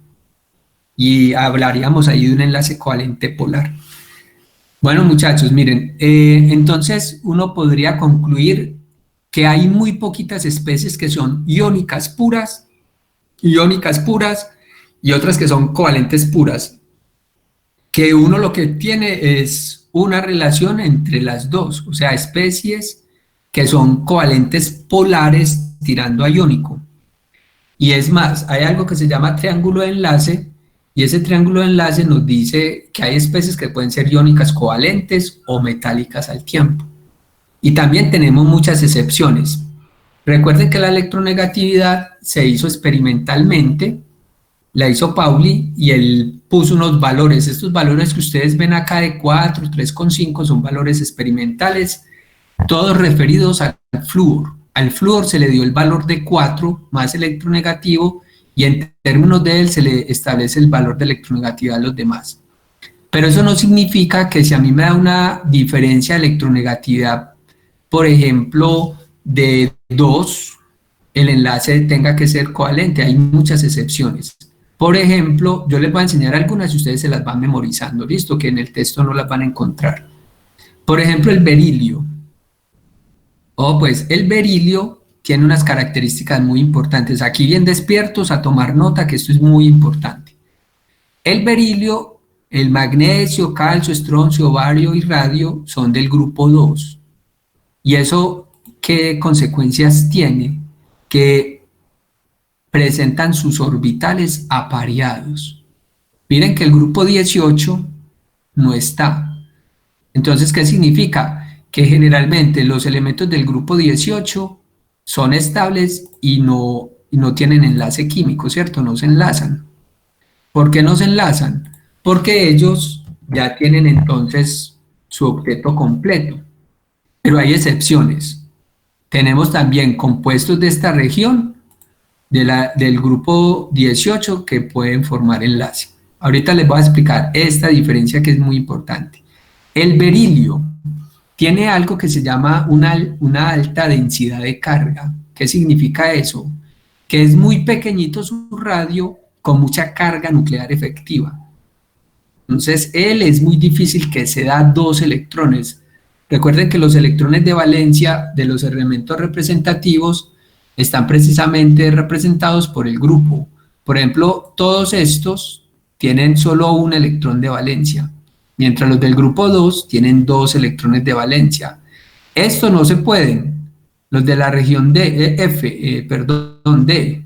y hablaríamos ahí de un enlace covalente polar. Bueno, muchachos, miren, entonces uno podría concluir que hay muy poquitas especies que son iónicas puras, y otras que son covalentes puras, que uno lo que tiene es una relación entre las dos, o sea, especies que son covalentes polares tirando a iónico. Y es más, hay algo que se llama triángulo de enlace, y ese triángulo de enlace nos dice que hay especies que pueden ser iónicas covalentes o metálicas al tiempo. Y también tenemos muchas excepciones. Recuerden que la electronegatividad se hizo experimentalmente, la hizo Pauli, y él puso unos valores. Estos valores que ustedes ven acá de 4, 3,5 son valores experimentales, todos referidos al flúor. Al flúor se le dio el valor de 4 más electronegativo, y en términos de él se le establece el valor de electronegatividad a los demás. Pero eso no significa que si a mí me da una diferencia de electronegatividad, por ejemplo, de 2, el enlace tenga que ser covalente. Hay muchas excepciones. Por ejemplo, yo les voy a enseñar algunas y ustedes se las van memorizando, listo, que en el texto no las van a encontrar. Por ejemplo, el berilio. Pues el berilio tiene unas características muy importantes. Aquí bien despiertos a tomar nota, que esto es muy importante. El berilio, el magnesio, calcio, estroncio, bario y radio son del grupo 2. ¿Y eso qué consecuencias tiene? Que presentan sus orbitales apareados. Miren que el grupo 18 no está. Entonces, ¿qué significa? Que generalmente los elementos del grupo 18 son estables y no tienen enlace químico, ¿cierto? No se enlazan. ¿Por qué no se enlazan? Porque ellos ya tienen entonces su octeto completo. Pero hay excepciones. Tenemos también compuestos de esta región, del grupo 18, que pueden formar enlace. Ahorita les voy a explicar esta diferencia que es muy importante. El berilio tiene algo que se llama una alta densidad de carga. ¿Qué significa eso? Que es muy pequeñito su radio con mucha carga nuclear efectiva. Entonces, él es muy difícil que se da 2 electrones. Recuerden que los electrones de valencia de los elementos representativos están precisamente representados por el grupo. Por ejemplo, todos estos tienen solo un electrón de valencia, mientras los del grupo 2 tienen 2 electrones de valencia. Esto no se pueden, los de la región D, D,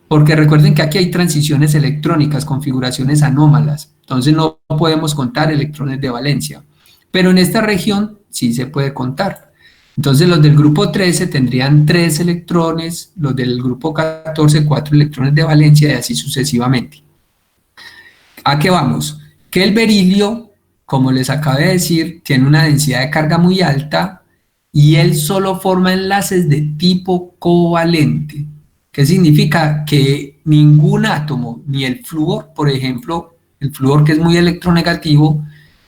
porque recuerden que aquí hay transiciones electrónicas, configuraciones anómalas, entonces no podemos contar electrones de valencia, pero en esta región sí se puede contar. Entonces los del grupo 13 tendrían 3 electrones, los del grupo 14 4 electrones de valencia y así sucesivamente. ¿A qué vamos? Que el berilio, como les acabo de decir, tiene una densidad de carga muy alta y él solo forma enlaces de tipo covalente. ¿Qué significa? Que ningún átomo, ni el flúor, por ejemplo, el flúor que es muy electronegativo,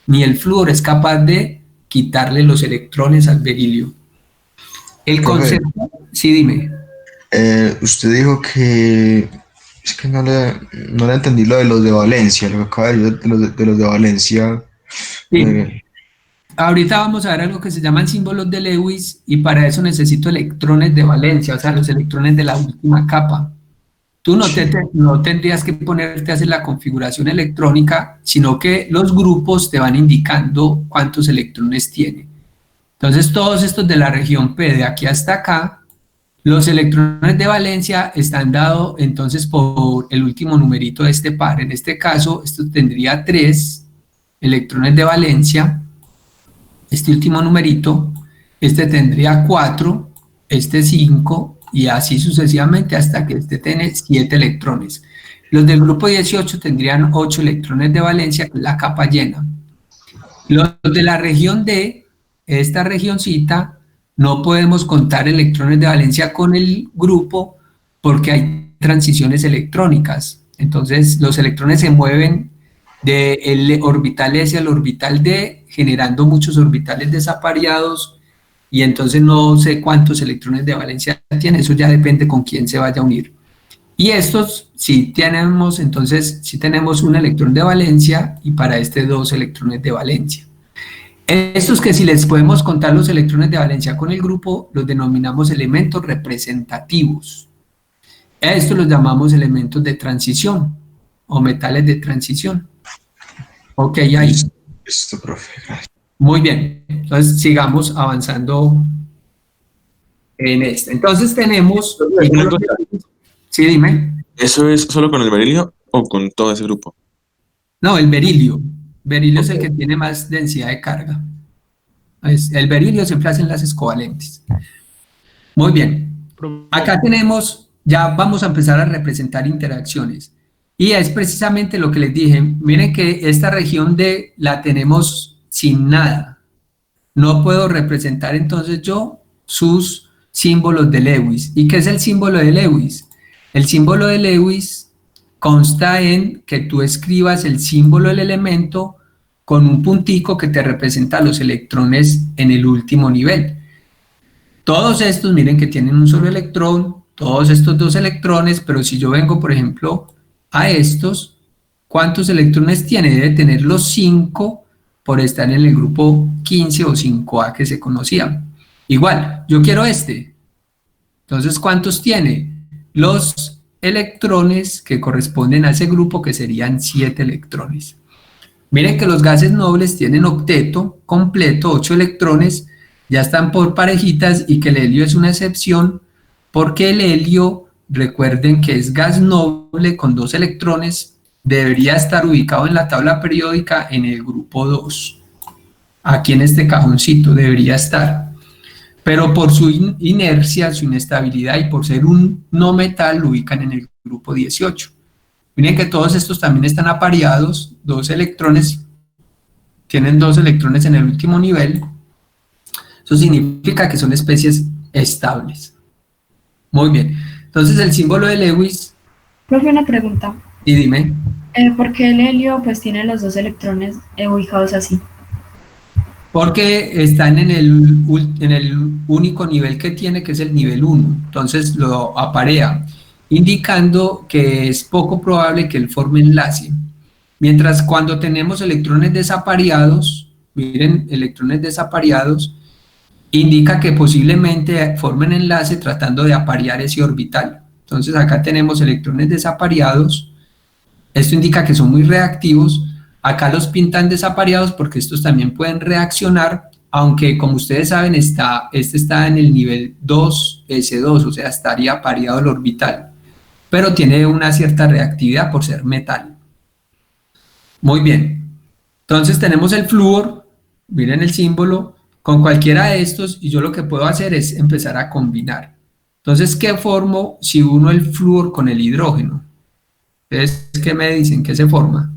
ni el flúor es capaz de quitarle los electrones al berilio. El concepto, sí, dime. Usted dijo que, es que no le entendí lo de los de Valencia, lo que acaba de decir de los de Valencia. Sí. Ahorita vamos a ver algo que se llaman símbolos de Lewis y para eso necesito electrones de valencia, o sea, los electrones de la última capa. Tú no tendrías que ponerte a hacer la configuración electrónica, sino que los grupos te van indicando cuántos electrones tiene. Entonces, todos estos de la región P, de aquí hasta acá, los electrones de valencia están dados entonces por el último numerito de este par. En este caso, esto tendría 3 electrones de valencia, este último numerito, este tendría 4, este 5, y así sucesivamente hasta que este tiene 7 electrones. Los del grupo 18 tendrían 8 electrones de valencia, que es la capa llena. Los de la región D, esta regioncita, no podemos contar electrones de valencia con el grupo porque hay transiciones electrónicas. Entonces los electrones se mueven del orbital S al orbital D, generando muchos orbitales desapareados, y entonces no sé cuántos electrones de valencia tiene, eso ya depende con quién se vaya a unir. Y estos sí tenemos, entonces sí tenemos un electrón de valencia y para este 2 electrones de valencia. Estos que si les podemos contar los electrones de valencia con el grupo, los denominamos elementos representativos. Estos los llamamos elementos de transición o metales de transición. Ok, ahí. Listo, profe, gracias. Muy bien, entonces sigamos avanzando en este. Entonces tenemos... Sí, dime. ¿Eso es solo con el berilio o con todo ese grupo? No, el berilio. Berilio es el que tiene más densidad de carga. El berilio siempre hace enlaces covalentes. Muy bien. Acá tenemos, ya vamos a empezar a representar interacciones. Y es precisamente lo que les dije. Miren que esta región D la tenemos sin nada. No puedo representar entonces yo sus símbolos de Lewis. ¿Y qué es el símbolo de Lewis? El símbolo de Lewis consta en que tú escribas el símbolo del elemento con un puntico que te representa los electrones en el último nivel. Todos estos, miren que tienen un solo electrón, todos estos 2 electrones, pero si yo vengo, por ejemplo, a estos, ¿cuántos electrones tiene? Debe tener los 5 por estar en el grupo 15 o 5A que se conocían. Igual, yo quiero este. Entonces, ¿cuántos tiene? Los electrones que corresponden a ese grupo, que serían 7 electrones. Miren que los gases nobles tienen octeto completo, 8 electrones, ya están por parejitas, y que el helio es una excepción, porque el helio, recuerden que es gas noble con 2 electrones, debería estar ubicado en la tabla periódica en el grupo 2. Aquí en este cajoncito debería estar. Pero por su inercia, su inestabilidad y por ser un no metal, lo ubican en el grupo 18. Miren que todos estos también están apareados, 2 electrones, tienen 2 electrones en el último nivel. Eso significa que son especies estables. Muy bien. Entonces el símbolo de Lewis... Profe, una pregunta. Y dime. ¿Por qué el helio pues tiene los 2 electrones ubicados así? Porque están en el único nivel que tiene, que es el nivel 1. Entonces lo aparea, indicando que es poco probable que él forme enlace. Mientras cuando tenemos electrones desapareados, miren, electrones desapareados, indica que posiblemente formen enlace tratando de aparear ese orbital. Entonces acá tenemos electrones desapareados, Esto indica que son muy reactivos. Acá los pintan desapareados porque estos también pueden reaccionar, aunque como ustedes saben, este está en el nivel 2s2, o sea, estaría pareado el orbital, pero tiene una cierta reactividad por ser metal. Muy bien. Entonces tenemos el flúor, miren el símbolo, con cualquiera de estos, y yo lo que puedo hacer es empezar a combinar. Entonces, ¿qué formo si uno el flúor con el hidrógeno? Entonces, ¿qué me dicen? ¿Qué se forma?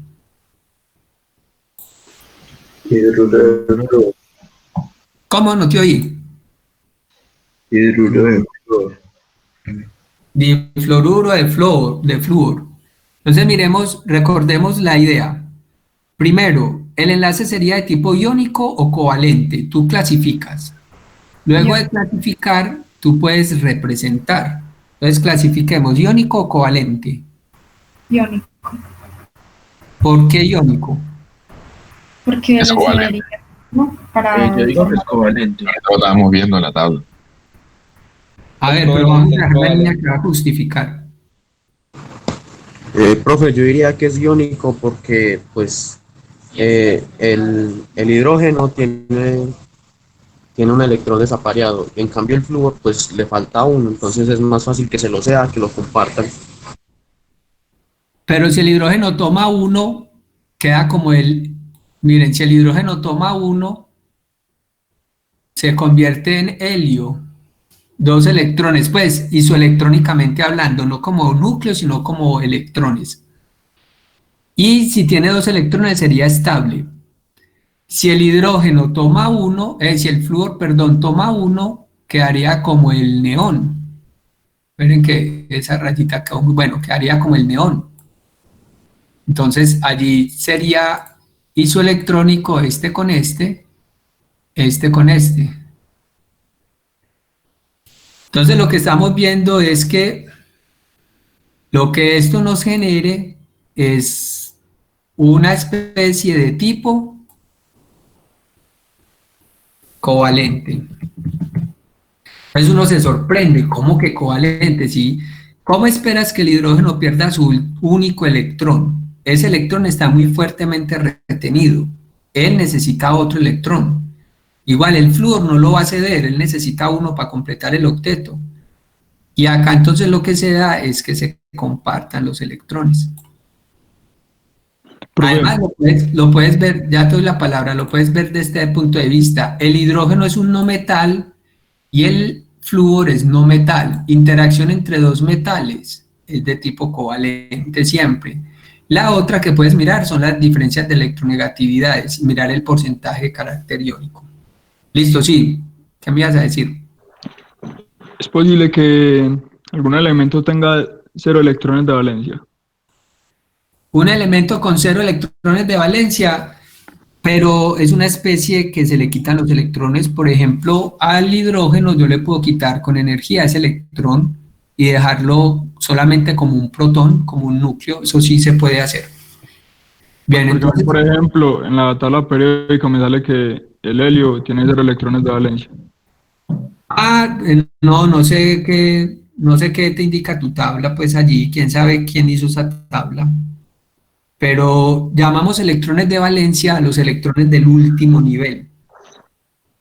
Hidruro, ¿Cómo? No te oí. hidruro de flúor. Difluoruro de flúor. Entonces, miremos, recordemos la idea. Primero, el enlace sería de tipo iónico o covalente. Tú clasificas. Luego de clasificar, tú puedes representar. Entonces, clasifiquemos iónico o covalente. Iónico, ¿Por qué iónico? porque Es le covalente. serviría, ¿no? Para Yo digo que es covalente. Lo estábamos viendo en la tabla. A ver, pero vamos a dejar la línea que va a justificar. Profe, yo diría que es iónico porque pues el hidrógeno tiene un electrón desapareado. En cambio el flúor pues le falta uno, entonces es más fácil que se lo sea, que lo compartan. Pero si el hidrógeno toma uno, queda como miren, si el hidrógeno toma uno, se convierte en helio, 2 electrones, pues, isoelectrónicamente hablando, no como núcleos, sino como electrones. Y si tiene 2 electrones sería estable. Si el hidrógeno toma uno, si el flúor, perdón, toma uno, quedaría como el neón. Miren que esa rayita quedó muy bueno, quedaría como el neón. Entonces allí sería isoelectrónico este con este con este. Entonces lo que estamos viendo es que lo que esto nos genere es una especie de tipo covalente. Entonces uno se sorprende, ¿cómo que covalente? ¿Sí? ¿Cómo esperas que el hidrógeno pierda su único electrón? Ese electrón está muy fuertemente retenido. Él necesita otro electrón. Igual el flúor no lo va a ceder, él necesita uno para completar el octeto. Y acá entonces lo que se da es que se compartan los electrones. Además lo puedes ver, ya te doy la palabra, lo puedes ver desde este punto de vista. El hidrógeno es un no metal y el flúor es no metal. Interacción entre dos metales es de tipo covalente siempre. La otra que puedes mirar son las diferencias de electronegatividades y mirar el porcentaje de carácter iónico. Listo, sí. ¿Qué me ibas a decir? ¿Es posible que algún elemento tenga 0 electrones de valencia? Un elemento con 0 electrones de valencia, pero es una especie que se le quitan los electrones. Por ejemplo, al hidrógeno yo le puedo quitar con energía ese electrón y dejarlo solamente como un protón, como un núcleo. Eso sí se puede hacer. Bien, entonces, Por ejemplo, en la tabla periódica me sale que el helio tiene 0 electrones de valencia. no sé qué te indica tu tabla, pues allí, quién sabe quién hizo esa tabla. Pero llamamos electrones de valencia a los electrones del último nivel.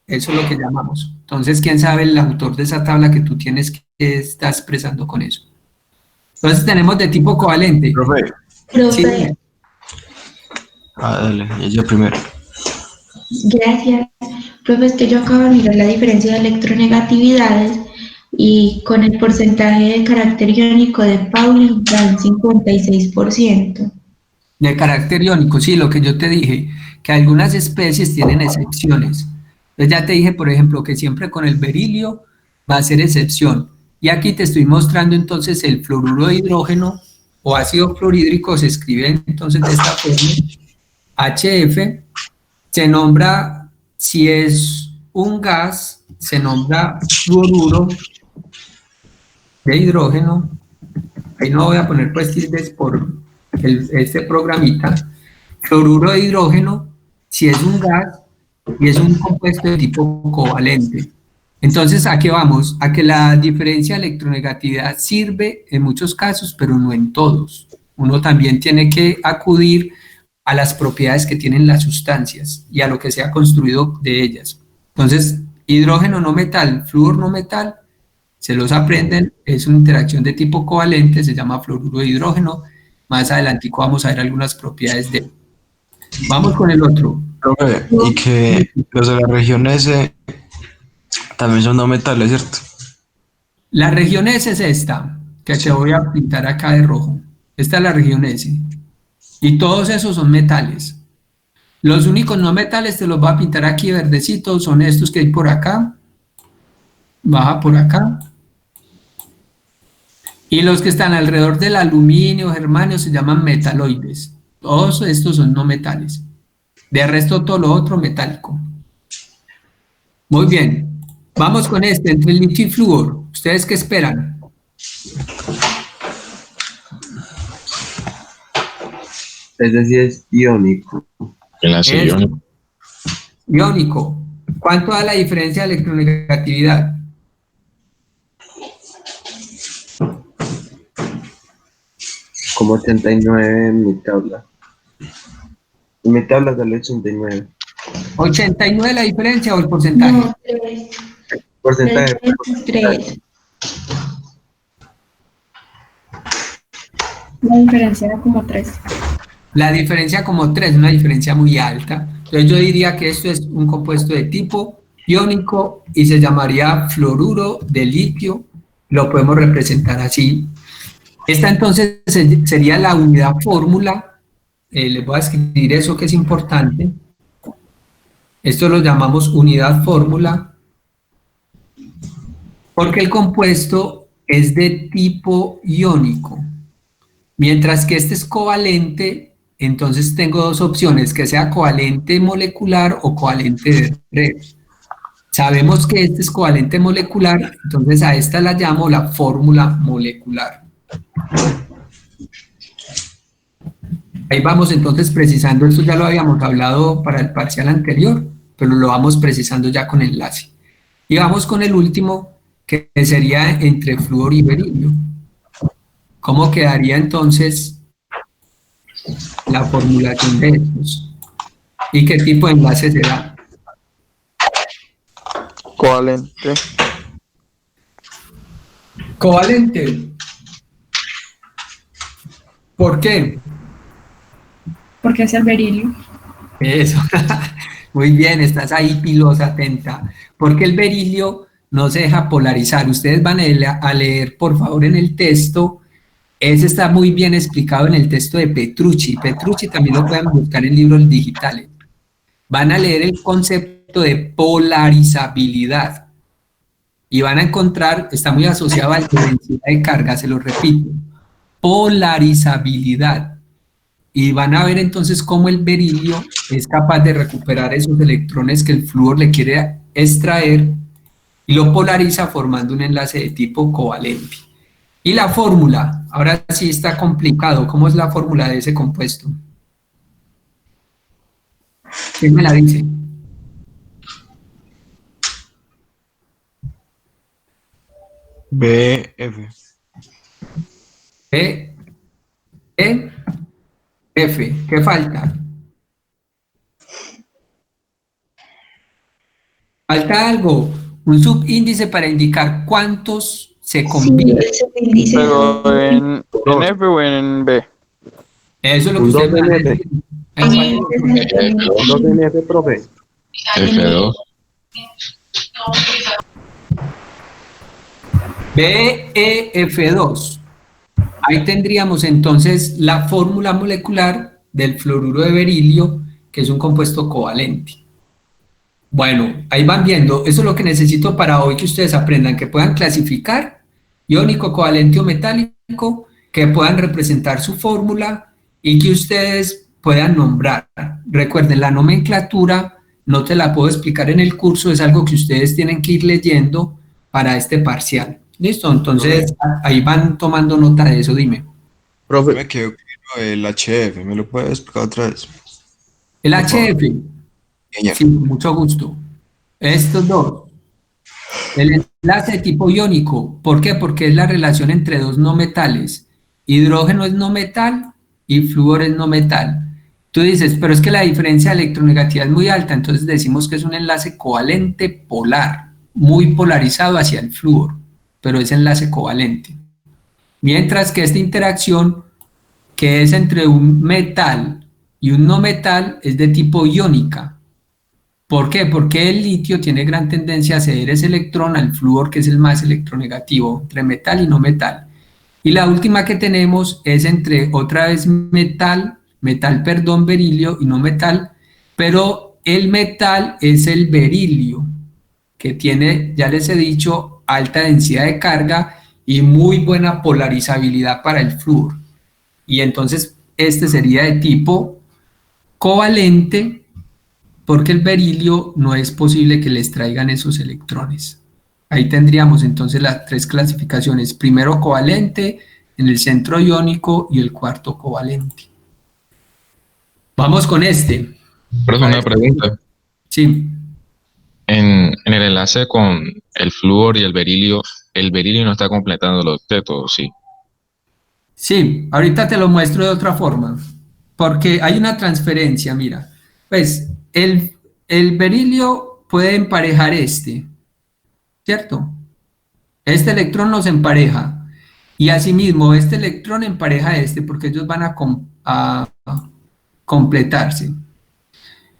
Eso es lo que llamamos. Entonces, ¿quién sabe el autor de esa tabla que tú tienes que está expresando con eso? Entonces tenemos de tipo covalente. Profe. Sí. Dale, yo primero. Gracias. Profe, es que yo acabo de mirar la diferencia de electronegatividades y con el porcentaje de carácter iónico de Pauli da un 56%. De carácter iónico, sí, lo que yo te dije, que algunas especies tienen excepciones. Entonces ya te dije, por ejemplo, que siempre con el berilio va a ser excepción. Y aquí te estoy mostrando entonces el fluoruro de hidrógeno o ácido fluorhídrico, se escribe entonces de esta forma, HF, se nombra, si es un gas, se nombra fluoruro de hidrógeno. Ahí no voy a poner pues tildes por este programita. Fluoruro de hidrógeno, si es un gas y es un compuesto de tipo covalente. Entonces, ¿a qué vamos? A que la diferencia de electronegatividad sirve en muchos casos, pero no en todos. uno también tiene que acudir a las propiedades que tienen las sustancias y a lo que se ha construido de ellas. Entonces, hidrógeno no metal, flúor no metal, se los aprenden, es una interacción de tipo covalente, se llama fluoruro de hidrógeno. Más adelantico vamos a ver algunas propiedades de él. Vamos con el otro. Profe, y que los de la región S también son no metales, ¿cierto? La región S es esta, que te voy a pintar acá de rojo. Esta es la región S. Y todos esos son metales. Los únicos no metales, te los voy a pintar aquí verdecitos, son estos que hay por acá. Baja por acá. Y los que están alrededor del aluminio, germanio, se llaman metaloides. Todos estos son no metales. De resto, todo lo otro metálico. Muy bien. Vamos con este, entre el litio y flúor. ¿Ustedes qué esperan? Ese sí es iónico. Enlace Es iónico. iónico. ¿Cuánto da la diferencia de electronegatividad? Como 89 en mi tabla. En mi tabla sale 89. ¿89 la diferencia o el porcentaje? No, 3. Porcentaje. 3. La diferencia era como 3. La diferencia como 3, una diferencia muy alta. Entonces yo diría que esto es un compuesto de tipo iónico y se llamaría fluoruro de litio. Lo podemos representar así. Esta entonces sería la unidad fórmula. Les voy a escribir eso que es importante. Esto lo llamamos unidad fórmula porque el compuesto es de tipo iónico. Mientras que este es covalente, entonces tengo dos opciones, que sea covalente molecular o covalente de red. Sabemos que este es covalente molecular, entonces a esta la llamo la fórmula molecular. Ahí vamos entonces precisando, esto ya lo habíamos hablado para el parcial anterior, pero lo vamos precisando ya con enlace. Y vamos con el último, que sería entre flúor y berilio. ¿Cómo quedaría entonces la formulación de estos? ¿Y qué tipo de enlace será? Covalente. Covalente. ¿Por qué? Porque es el berilio. Eso. Muy bien, estás ahí pilosa, atenta. Porque el berilio no se deja polarizar. Ustedes van a leer, por favor, en el texto. Ese está muy bien explicado en el texto de Petrucci. Petrucci también lo pueden buscar en libros digitales. Van a leer el concepto de polarizabilidad. Y van a encontrar, está muy asociado a la densidad de carga, se lo repito. Polarizabilidad. Y van a ver entonces cómo el berilio es capaz de recuperar esos electrones que el flúor le quiere extraer y lo polariza formando un enlace de tipo covalente. Y la fórmula, ahora sí está complicado. ¿Cómo es la fórmula de ese compuesto? ¿Quién me la dice? BF. B, E, F. ¿Qué falta? Falta algo, un subíndice para indicar cuántos se combinan. Sí, ese índice. Pero en F o en B. Eso es lo que Un ustedes 2 van a en F. decir. Ahí va. 2 en F, profe. F2. BeF2. Ahí tendríamos entonces la fórmula molecular del fluoruro de berilio, que es un compuesto covalente. Bueno, ahí van viendo, eso es lo que necesito para hoy que ustedes aprendan, que puedan clasificar iónico, covalente o metálico, que puedan representar su fórmula y que ustedes puedan nombrar. Recuerden, la nomenclatura no te la puedo explicar en el curso, es algo que ustedes tienen que ir leyendo para este parcial. ¿Listo? Entonces, ahí van tomando nota de eso, dime. Profe, Me quedo con el HF, ¿me lo puedes explicar otra vez? El Por favor. HF, Señor. sí, con mucho gusto. Estos dos. El enlace de tipo iónico, ¿por qué? Porque es la relación entre dos no metales. hidrógeno es no metal y flúor es no metal. Tú dices, pero es que la diferencia electronegatividad es muy alta, entonces decimos que es un enlace covalente polar, muy polarizado hacia el flúor, pero es enlace covalente. Mientras que esta interacción, que es entre un metal y un no metal, es de tipo iónica. ¿Por qué? Porque el litio tiene gran tendencia a ceder ese electrón al flúor, que es el más electronegativo, entre metal y no metal. Y la última que tenemos es entre, otra vez, berilio y no metal, pero el metal es el berilio, que tiene, ya les he dicho, alta densidad de carga y muy buena polarizabilidad para el flúor. Y entonces este sería de tipo covalente, porque el berilio no es posible que les traigan esos electrones. Ahí tendríamos entonces las tres clasificaciones: primero covalente, en el centro iónico, y el cuarto covalente. Vamos con este. Pero una pregunta. Sí. En el enlace con el flúor y el berilio no está completando los octetos, ¿sí? Sí, ahorita te lo muestro de otra forma, porque hay una transferencia, mira. Pues el berilio puede emparejar este, ¿cierto? Este electrón los empareja, y asimismo este electrón empareja este, porque ellos van a completarse.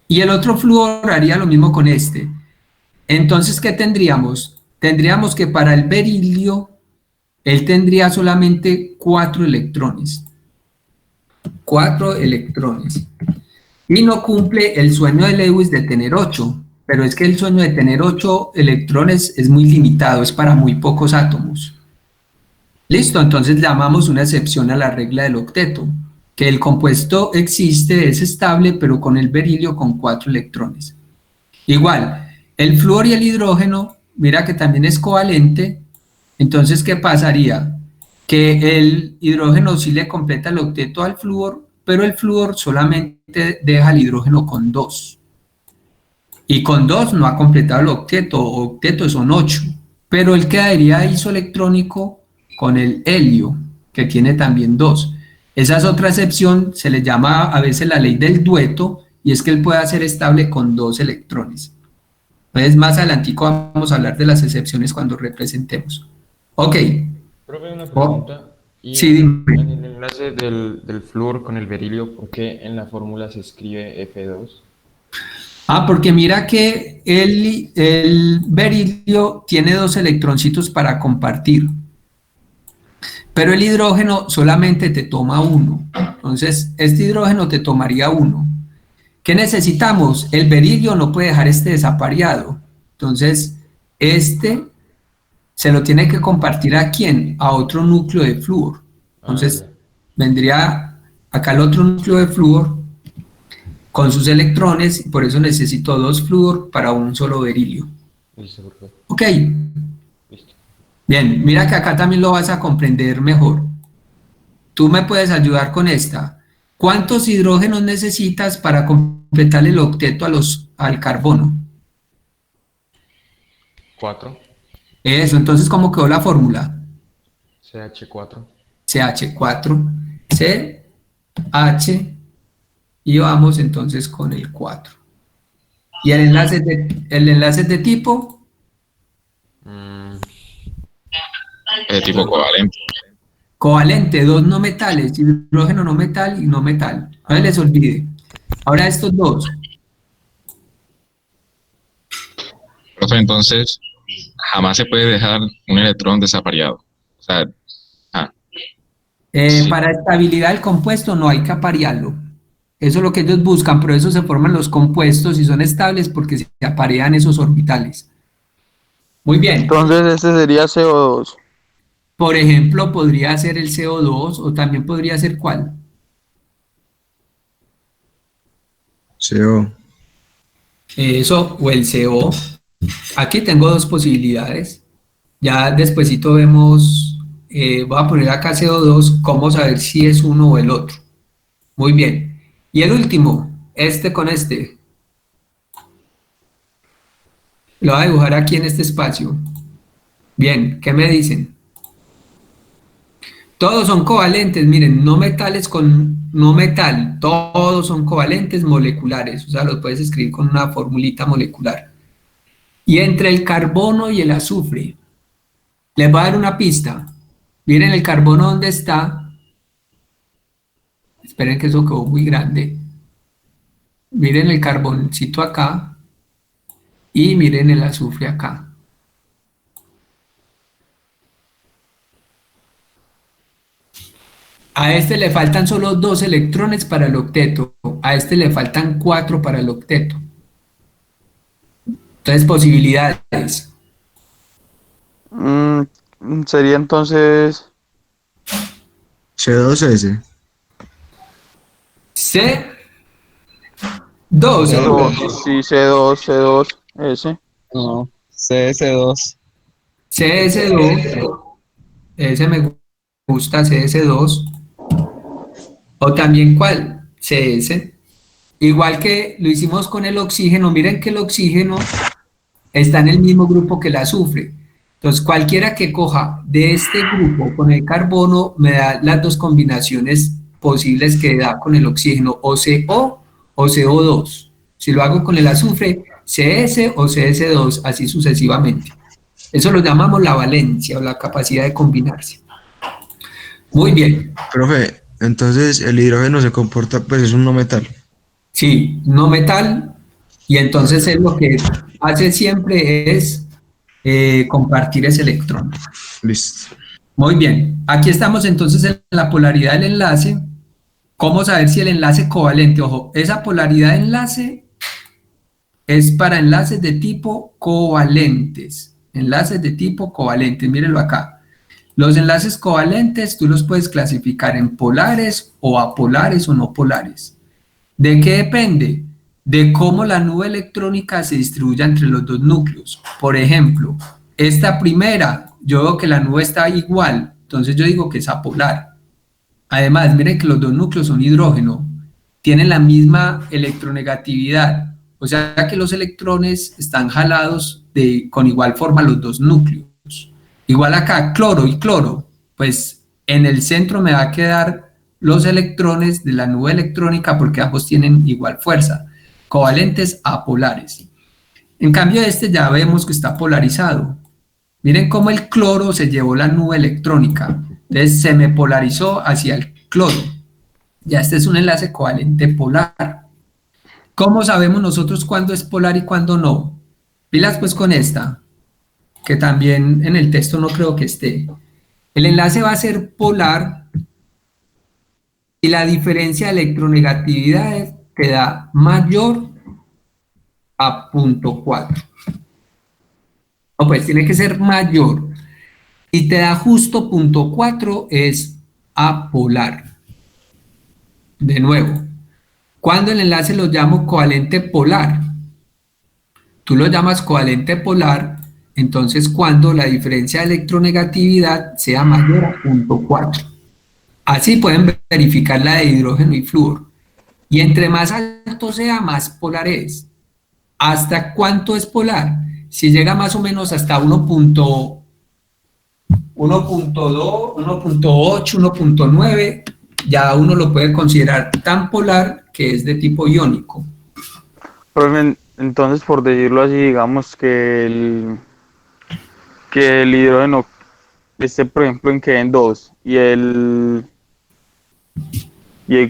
Y el otro flúor haría lo mismo con este. Entonces, ¿qué tendríamos? Tendríamos que para el berilio, él tendría solamente 4 electrones. 4 electrones. Y no cumple el sueño de Lewis de tener 8, pero es que el sueño de tener 8 electrones es muy limitado, es para muy pocos átomos. Listo, entonces llamamos una excepción a la regla del octeto, que el compuesto existe, es estable, pero con el berilio con 4 electrones. Igual, el flúor y el hidrógeno, mira que también es covalente. Entonces, ¿qué pasaría? Que el hidrógeno sí le completa el octeto al flúor, pero el flúor solamente deja el hidrógeno con 2. Y con 2 no ha completado el octeto son 8. Pero él quedaría isoelectrónico con el helio, que tiene también 2. Esa es otra excepción, se le llama a veces la ley del dueto, y es que él puede ser estable con 2 electrones. Entonces, más adelantico vamos a hablar de las excepciones cuando representemos. Ok. Profe, una pregunta. Y sí, dime. en el enlace del flúor con el berilio, ¿por qué en la fórmula se escribe F2? Porque mira que el berilio tiene 2 electroncitos para compartir, pero el hidrógeno solamente te toma 1. Entonces, este hidrógeno te tomaría 1. ¿Qué necesitamos? El berilio no puede dejar este desapareado. Entonces, este se lo tiene que compartir ¿a quién? A otro núcleo de flúor. Entonces, vendría acá el otro núcleo de flúor con sus electrones, y por eso necesito 2 flúor para un solo berilio. Listo, perfecto. Ok. Listo. Bien, mira que acá también lo vas a comprender mejor. Tú me puedes ayudar con esta. ¿Cuántos hidrógenos necesitas para completar el octeto al carbono? 4. Eso, entonces, ¿cómo quedó la fórmula? CH4. CH4, CH, y vamos entonces con el 4. ¿Y el enlace de tipo? De tipo covalente. Covalente, 2 no metales, hidrógeno no metal y no metal. No se les olvide. Ahora estos 2. Profe, entonces, jamás se puede dejar un electrón desapareado. O sea, sí. Para estabilidad del compuesto no hay que aparearlo. Eso es lo que ellos buscan, por eso se forman los compuestos y son estables, porque se aparean esos orbitales. Muy bien. Entonces este sería CO2. Por ejemplo, podría ser el CO2 o también podría ser ¿cuál? CO. Eso, o el CO. Aquí tengo 2 posibilidades. Ya despuesito vemos, voy a poner acá CO2, cómo saber si es uno o el otro. Muy bien. Y el último, este con este. Lo voy a dibujar aquí en este espacio. Bien, ¿qué me dicen? Todos son covalentes, miren, no metales con no metal, todos son covalentes moleculares, o sea, los puedes escribir con una formulita molecular. Y entre el carbono y el azufre, les voy a dar una pista. Miren el carbono dónde está. Esperen que eso quedó muy grande. Miren el carboncito acá y miren el azufre acá. A este le faltan solo 2 electrones para el octeto, a este le faltan 4 para el octeto. Entonces, posibilidades. Sería entonces C2S. C2, sí, C2, S. No, CS2. CS2, ese me gusta, CS2, o también ¿cuál? CS. Igual que lo hicimos con el oxígeno, miren que el oxígeno está en el mismo grupo que el azufre. Entonces, cualquiera que coja de este grupo con el carbono me da las dos combinaciones posibles que da con el oxígeno, o CO o CO2. Si lo hago con el azufre, CS o CS2, así sucesivamente. Eso lo llamamos la valencia o la capacidad de combinarse. Muy bien. Profe, entonces el hidrógeno se comporta, pues es un no metal. Sí, no metal, y entonces él lo que hace siempre es compartir ese electrón. Listo. Muy bien, aquí estamos entonces en la polaridad del enlace. ¿Cómo saber si el enlace covalente? Ojo, esa polaridad de enlace es para enlaces de tipo covalentes. Enlaces de tipo covalentes, mírenlo acá. Los enlaces covalentes tú los puedes clasificar en polares o apolares o no polares. ¿De qué depende? De cómo la nube electrónica se distribuye entre los dos núcleos. Por ejemplo, esta primera, yo veo que la nube está igual, entonces yo digo que es apolar. Además, miren que los dos núcleos son hidrógeno, tienen la misma electronegatividad, o sea que los electrones están jalados con igual forma los dos núcleos. Igual acá, cloro y cloro, pues en el centro me va a quedar los electrones de la nube electrónica porque ambos tienen igual fuerza, covalentes apolares. En cambio este ya vemos que está polarizado. Miren cómo el cloro se llevó la nube electrónica, entonces se me polarizó hacia el cloro. Ya este es un enlace covalente polar. ¿Cómo sabemos nosotros cuándo es polar y cuándo no? Pilas pues con esta, que también en el texto no creo que esté. El enlace va a ser polar y la diferencia de electronegatividad te da mayor a 0.4. No, pues tiene que ser mayor. Y te da justo 0.4 es apolar. De nuevo, cuando el enlace lo llamo covalente polar, tú lo llamas covalente polar, entonces cuando la diferencia de electronegatividad sea mayor a 0.4. Así pueden verificar la de hidrógeno y flúor. Y entre más alto sea, más polar es. ¿Hasta cuánto es polar? Si llega más o menos hasta 1.2, 1.8, 1.9, ya uno lo puede considerar tan polar que es de tipo iónico. Entonces, por decirlo así, digamos que el hidrógeno esté, por ejemplo, en que en 2 y el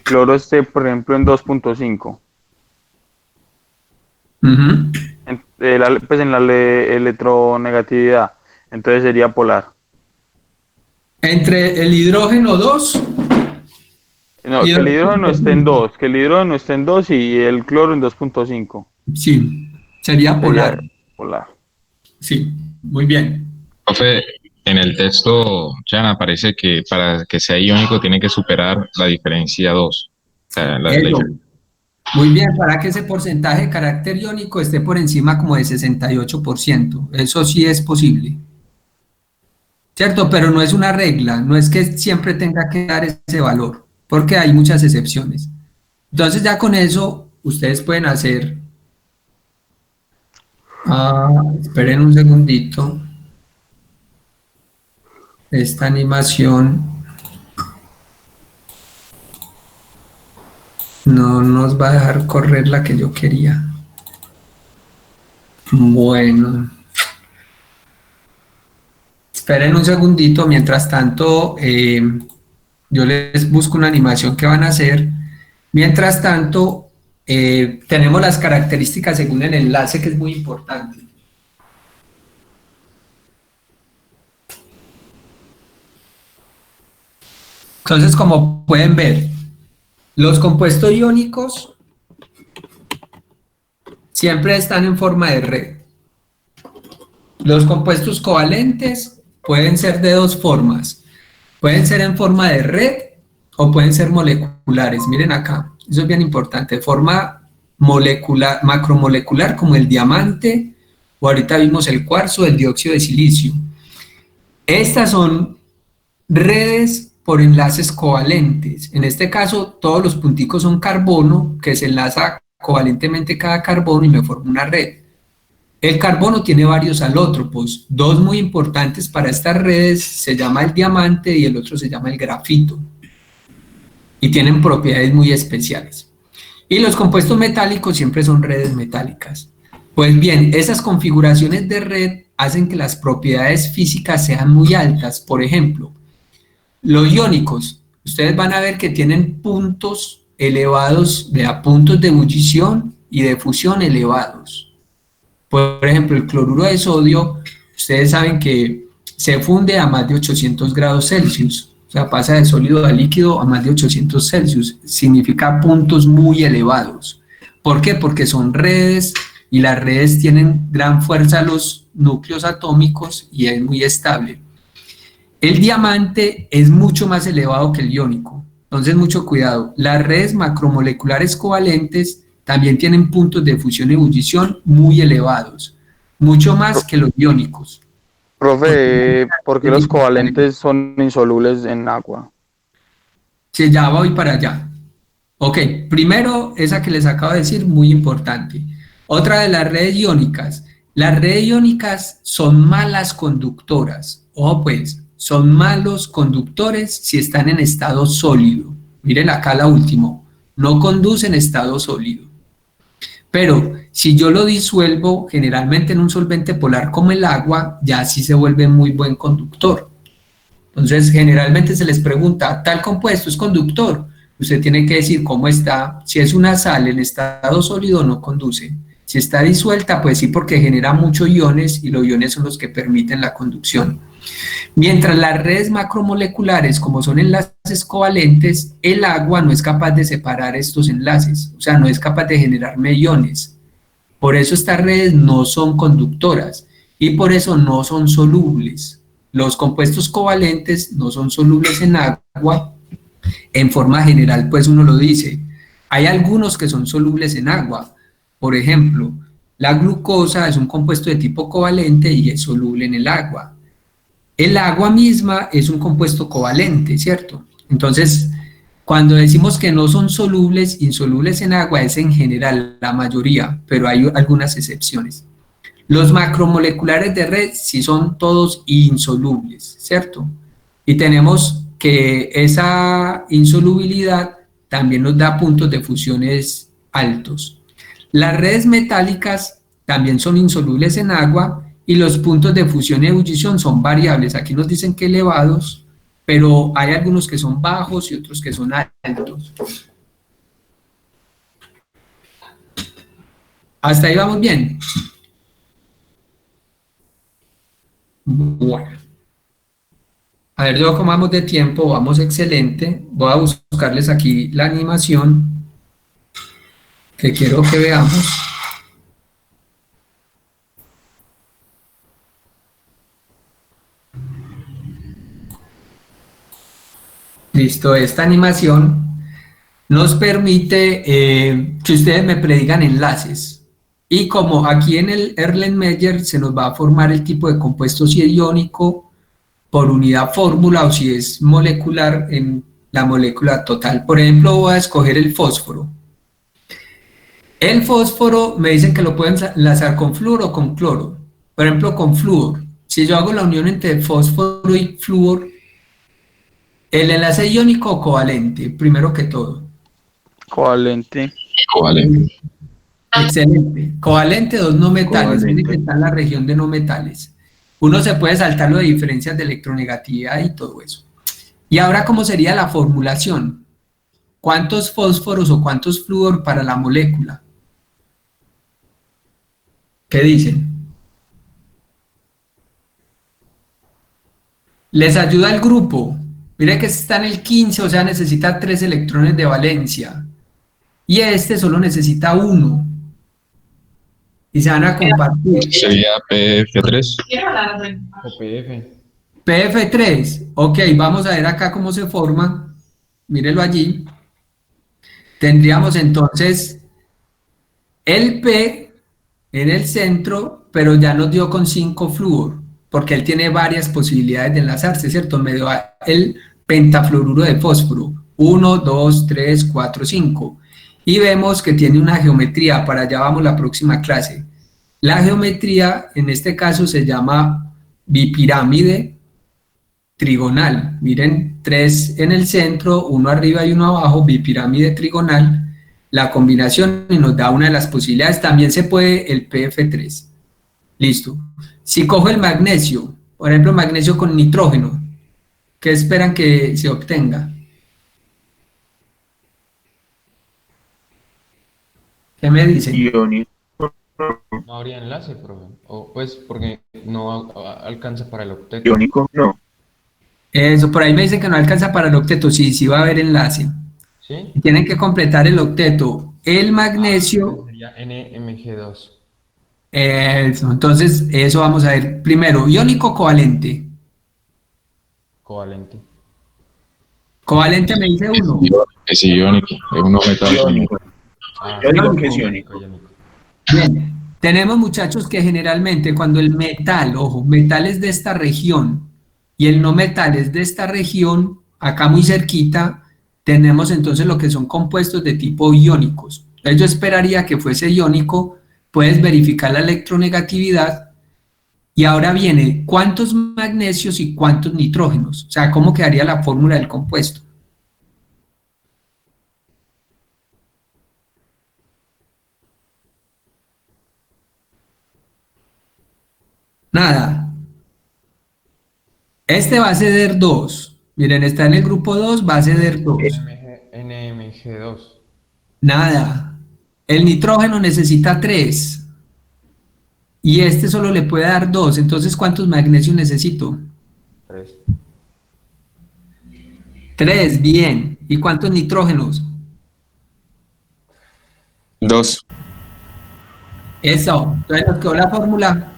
cloro esté, por ejemplo, en 2.5. Pues en la electronegatividad, entonces sería polar. Entre el hidrógeno 2... No, que el hidrógeno esté en 2, que el hidrógeno esté en 2 y el cloro en 2.5. Sí, sería polar. Polar. Sí, muy bien. Profe, en el texto ya aparece que para que sea iónico tiene que superar la diferencia 2. O sea, Muy bien, para que ese porcentaje de carácter iónico esté por encima como de 68%. Eso sí es posible. ¿Cierto? Pero no es una regla, no es que siempre tenga que dar ese valor, porque hay muchas excepciones. Entonces ya con eso ustedes pueden hacer... esperen un segundito. Esta animación... No nos va a dejar correr la que yo quería. Bueno. Esperen un segundito, mientras tanto yo les busco una animación que van a hacer. Mientras tanto, tenemos las características según el enlace, que es muy importante. Entonces, como pueden ver, los compuestos iónicos siempre están en forma de red. Los compuestos covalentes pueden ser de dos formas. Pueden ser en forma de red o pueden ser moleculares. Miren acá, eso es bien importante. De forma molecular, macromolecular, como el diamante, o ahorita vimos el cuarzo, el dióxido de silicio. Estas son redes por enlaces covalentes. En este caso, todos los punticos son carbono, que se enlaza covalentemente cada carbono y me forma una red. El carbono tiene varios alótropos, dos muy importantes para estas redes, se llama el diamante y el otro se llama el grafito, y tienen propiedades muy especiales. Y los compuestos metálicos siempre son redes metálicas. Pues bien, esas configuraciones de red hacen que las propiedades físicas sean muy altas. Por ejemplo, los iónicos, ustedes van a ver que tienen puntos elevados, puntos de ebullición y de fusión elevados. Por ejemplo, el cloruro de sodio, ustedes saben que se funde a más de 800 grados Celsius, o sea, pasa de sólido a líquido a más de 800 Celsius, significa puntos muy elevados. ¿Por qué? Porque son redes y las redes tienen gran fuerza a los núcleos atómicos y es muy estable. El diamante es mucho más elevado que el iónico, entonces mucho cuidado. Las redes macromoleculares covalentes también tienen puntos de fusión y ebullición muy elevados, mucho más que los iónicos. Profe, ¿por qué los covalentes son insolubles en agua? Sí, ya voy para allá. Ok, primero esa que les acabo de decir, muy importante. Otra de las redes iónicas. Las redes iónicas son malas conductoras. Ojo pues, son malos conductores si están en estado sólido. Miren acá la última, no conduce en estado sólido. Pero si yo lo disuelvo generalmente en un solvente polar como el agua, ya sí se vuelve muy buen conductor. Entonces generalmente se les pregunta, ¿tal compuesto es conductor? Usted tiene que decir cómo está. Si es una sal en estado sólido, no conduce. Si está disuelta, pues sí, porque genera muchos iones y los iones son los que permiten la conducción. Mientras las redes macromoleculares, como son enlaces covalentes, el agua no es capaz de separar estos enlaces, o sea, no es capaz de generar iones. Por eso estas redes no son conductoras y por eso no son solubles. Los compuestos covalentes no son solubles en agua, en forma general, pues uno lo dice. Hay algunos que son solubles en agua, por ejemplo, la glucosa es un compuesto de tipo covalente y es soluble en el agua. El agua misma es un compuesto covalente, ¿cierto? Entonces, cuando decimos que no son solubles, insolubles en agua, es en general la mayoría, pero hay algunas excepciones. Los macromoleculares de red sí son todos insolubles, ¿cierto? Y tenemos que esa insolubilidad también nos da puntos de fusiones altos. Las redes metálicas también son insolubles en agua, y los puntos de fusión y ebullición son variables. Aquí nos dicen que elevados, pero hay algunos que son bajos y otros que son altos. ¿Hasta ahí vamos bien? Bueno. A ver, yo como vamos de tiempo, vamos excelente. Voy a buscarles aquí la animación que quiero que veamos. Listo, esta animación nos permite que ustedes me predigan enlaces. Y como aquí en el Erlenmeyer se nos va a formar el tipo de compuesto, si es iónico por unidad fórmula o si es molecular en la molécula total. Por ejemplo, voy a escoger el fósforo. El fósforo me dicen que lo pueden enlazar con flúor o con cloro. Por ejemplo, con flúor. Si yo hago la unión entre fósforo y flúor, el enlace iónico o covalente, primero que todo. Covalente. Covalente. Excelente. Covalente, dos no metales. Covalente. Miren que está en la región de no metales. Uno se puede saltar lo de diferencias de electronegatividad y todo eso. Y ahora, ¿cómo sería la formulación? ¿Cuántos fósforos o cuántos flúor para la molécula? ¿Qué dicen? Les ayuda el grupo. Mire que está en el 15, o sea, necesita 3 electrones de valencia. Y este solo necesita 1. Y se van a compartir. Sería PF3. O PF. PF3. Ok, vamos a ver acá cómo se forma. Mírelo allí. Tendríamos entonces el P en el centro, pero ya nos dio con 5 flúor, porque él tiene varias posibilidades de enlazarse, ¿cierto? Me dio el pentafluoruro de fósforo. 1, 2, 3, 4, 5. Y vemos que tiene una geometría, para allá vamos la próxima clase. La geometría, en este caso, se llama bipirámide trigonal. Miren, 3 en el centro, 1 arriba y 1 abajo, bipirámide trigonal. La combinación y nos da una de las posibilidades. También se puede el PF3. Listo. Si cojo el magnesio, por ejemplo, magnesio con nitrógeno, ¿qué esperan que se obtenga? ¿Qué me dicen? No habría enlace, profe. O pues porque no alcanza para el octeto. Iónico, no. Eso, por ahí me dicen que no alcanza para el octeto. Sí, sí va a haber enlace. ¿Sí? Tienen que completar el octeto. El magnesio. Sería NMG2. Eso, entonces, eso vamos a ver. Primero, iónico covalente. Covalente. Covalente me dice 1. Es iónico, es uno metal. Iónico. Ah, Yo digo que es iónico. Bien, tenemos muchachos que generalmente cuando el metal, ojo, metal es de esta región y el no metal es de esta región, acá muy cerquita, tenemos entonces lo que son compuestos de tipo iónicos. Entonces yo esperaría que fuese iónico, puedes verificar la electronegatividad y ahora viene cuántos magnesios y cuántos nitrógenos, o sea, cómo quedaría la fórmula del compuesto. Nada. Este va a ceder 2. Miren, está en el grupo 2, va a ceder 2. NMG2. Nada. El nitrógeno necesita 3. Y este solo le puede dar 2. Entonces, ¿cuántos magnesios necesito? 3. 3, bien. ¿Y cuántos nitrógenos? 2. Eso. Entonces nos quedó la fórmula.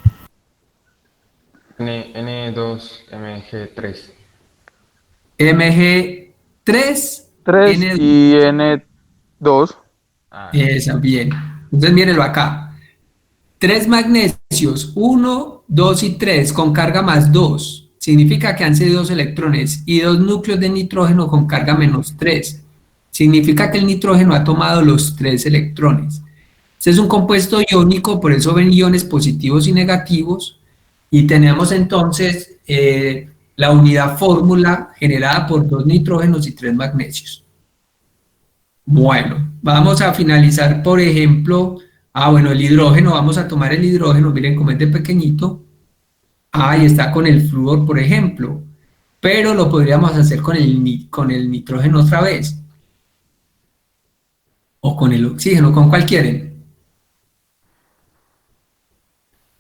N2MG3. MG3. 3 N2. y N2. Esa, bien. Entonces, mírenlo acá. 3 magnesios, 1, 2 y 3, con carga más 2. Significa que han cedido 2 electrones. Y 2 núcleos de nitrógeno con carga menos 3. Significa que el nitrógeno ha tomado los 3 electrones. Este es un compuesto iónico, por eso ven iones positivos y negativos. Y tenemos entonces la unidad fórmula generada por 2 nitrógenos y 3 magnesios. Bueno, vamos a finalizar, por ejemplo, bueno, el hidrógeno, vamos a tomar el hidrógeno, miren cómo es de pequeñito. Ahí está con el flúor, por ejemplo, pero lo podríamos hacer con el nitrógeno otra vez. O con el oxígeno, ¿con cuál quieren?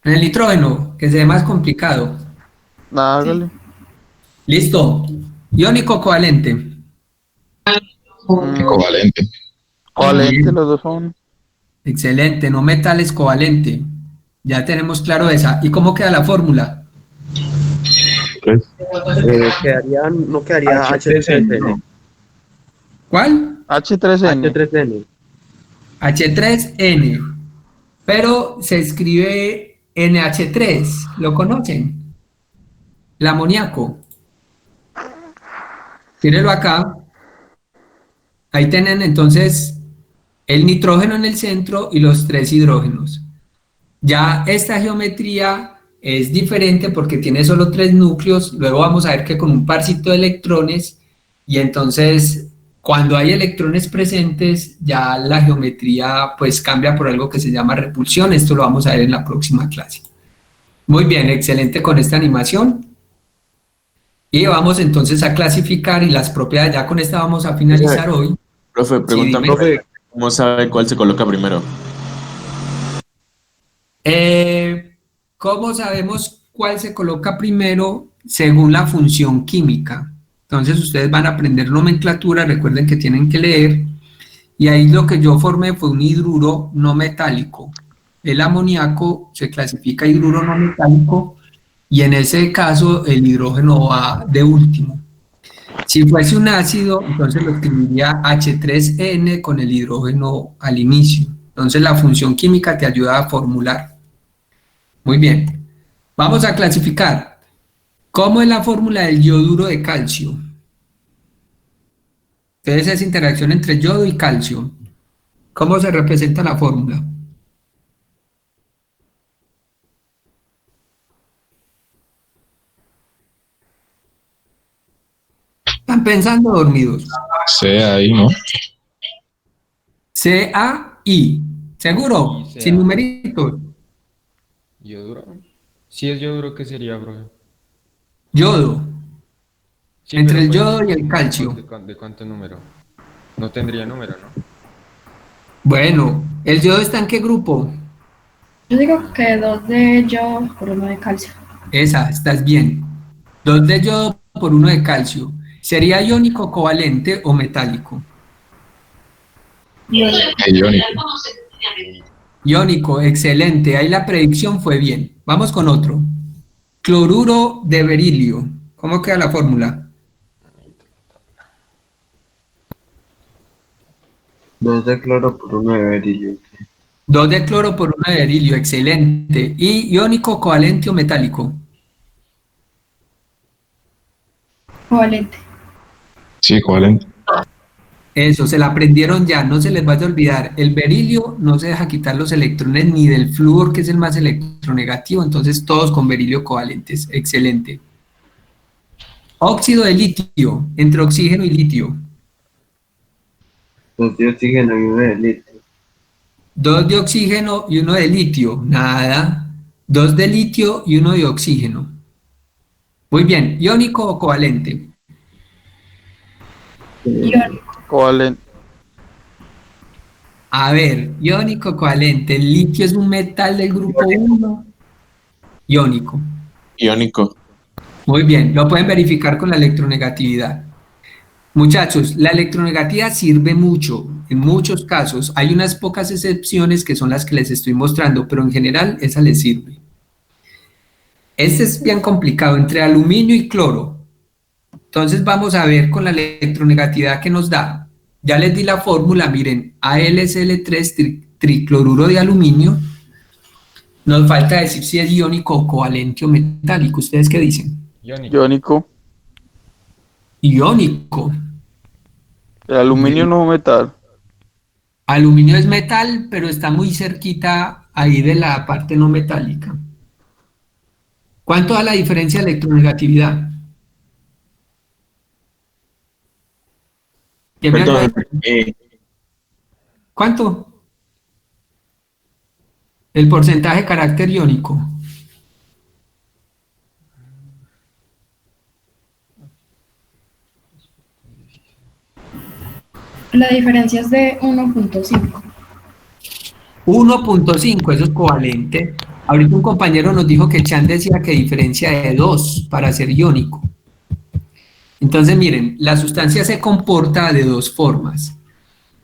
En el nitrógeno, que se ve más complicado. Hágale. Listo. Iónico covalente. Covalente. Covalente, los dos son. Excelente, no metales covalente. Ya tenemos claro esa. ¿Y cómo queda la fórmula? No quedaría H3N. ¿Cuál? H3N. H3N. H3N. Pero se escribe NH3. ¿Lo conocen? El amoníaco. Tírenlo acá. Ahí tienen entonces el nitrógeno en el centro y los 3 hidrógenos. Ya esta geometría es diferente porque tiene solo 3 núcleos. Luego vamos a ver que con un parcito de electrones y entonces Cuando hay electrones presentes, ya la geometría pues cambia por algo que se llama repulsión. Esto lo vamos a ver en la próxima clase. Muy bien, excelente con esta animación. Y vamos entonces a clasificar y las propiedades, ya con esta vamos a finalizar hoy. Profe, pregúntame, dime. ¿cómo sabe cuál se coloca primero? ¿Cómo sabemos cuál se coloca primero? Según la función química. Entonces ustedes van a aprender nomenclatura, recuerden que tienen que leer, y ahí lo que yo formé fue un hidruro no metálico. El amoníaco se clasifica hidruro no metálico, y en ese caso el hidrógeno va de último. Si fuese un ácido, entonces lo escribiría H3N con el hidrógeno al inicio. Entonces la función química te ayuda a formular. Muy bien. Vamos a clasificar. ¿Cómo es la fórmula del yoduro de calcio? Entonces es interacción entre yodo y calcio. ¿Cómo se representa la fórmula? ¿Están pensando dormidos? C ahí, ¿no? CAI. ¿Seguro? Sí, Sin CA. numeritos. ¿Yoduro? Si es yoduro, ¿qué sería, profe? Yodo. Sí, Entre pero el pues, yodo y el calcio. ¿De cuánto número? No tendría número, ¿no? Bueno, ¿el yodo está en qué grupo? Yo digo que 2 de yodo por 1 de calcio. Esa, estás bien. 2 de yodo por 1 de calcio. ¿Sería iónico, covalente o metálico? Iónico. Iónico, excelente. Ahí la predicción fue bien. Vamos con otro. Cloruro de berilio. ¿Cómo queda la fórmula? 2 de cloro por 1 de berilio. 2 de cloro por 1 de berilio, excelente. ¿Y iónico, covalente o metálico? Covalente. Sí, covalente. Eso, se la aprendieron ya, no se les vaya a olvidar. El berilio no se deja quitar los electrones ni del flúor, que es el más electronegativo, entonces todos con berilio covalentes. Excelente. Óxido de litio, entre oxígeno y litio. 2 de oxígeno y 1 de litio. 2 de oxígeno y 1 de litio. Nada. 2 de litio y 1 de oxígeno. Muy bien. ¿Iónico o covalente? Iónico. Covalente. A ver, iónico, covalente. El litio es un metal del grupo 1. Iónico. Iónico. Muy bien, lo pueden verificar con la electronegatividad. Muchachos, la electronegatividad sirve mucho, en muchos casos. Hay unas pocas excepciones que son las que les estoy mostrando, pero en general esa les sirve. Este es bien complicado, entre aluminio y cloro. Entonces vamos a ver con la electronegatividad que nos da. Ya les di la fórmula, miren, AlSl3 tricloruro de aluminio. Nos falta decir si es iónico, covalente o metálico. ¿Ustedes qué dicen? Iónico. Iónico. El aluminio no es metal. Aluminio es metal, pero está muy cerquita ahí de la parte no metálica. ¿Cuánto da la diferencia de electronegatividad? ¿Quién me Perdón, ayuda? ¿Cuánto? El porcentaje de carácter iónico. La diferencia es de 1.5. 1.5, eso es covalente. Ahorita un compañero nos dijo que Chan decía que diferencia de 2 para ser iónico. Entonces miren, la sustancia se comporta de dos formas.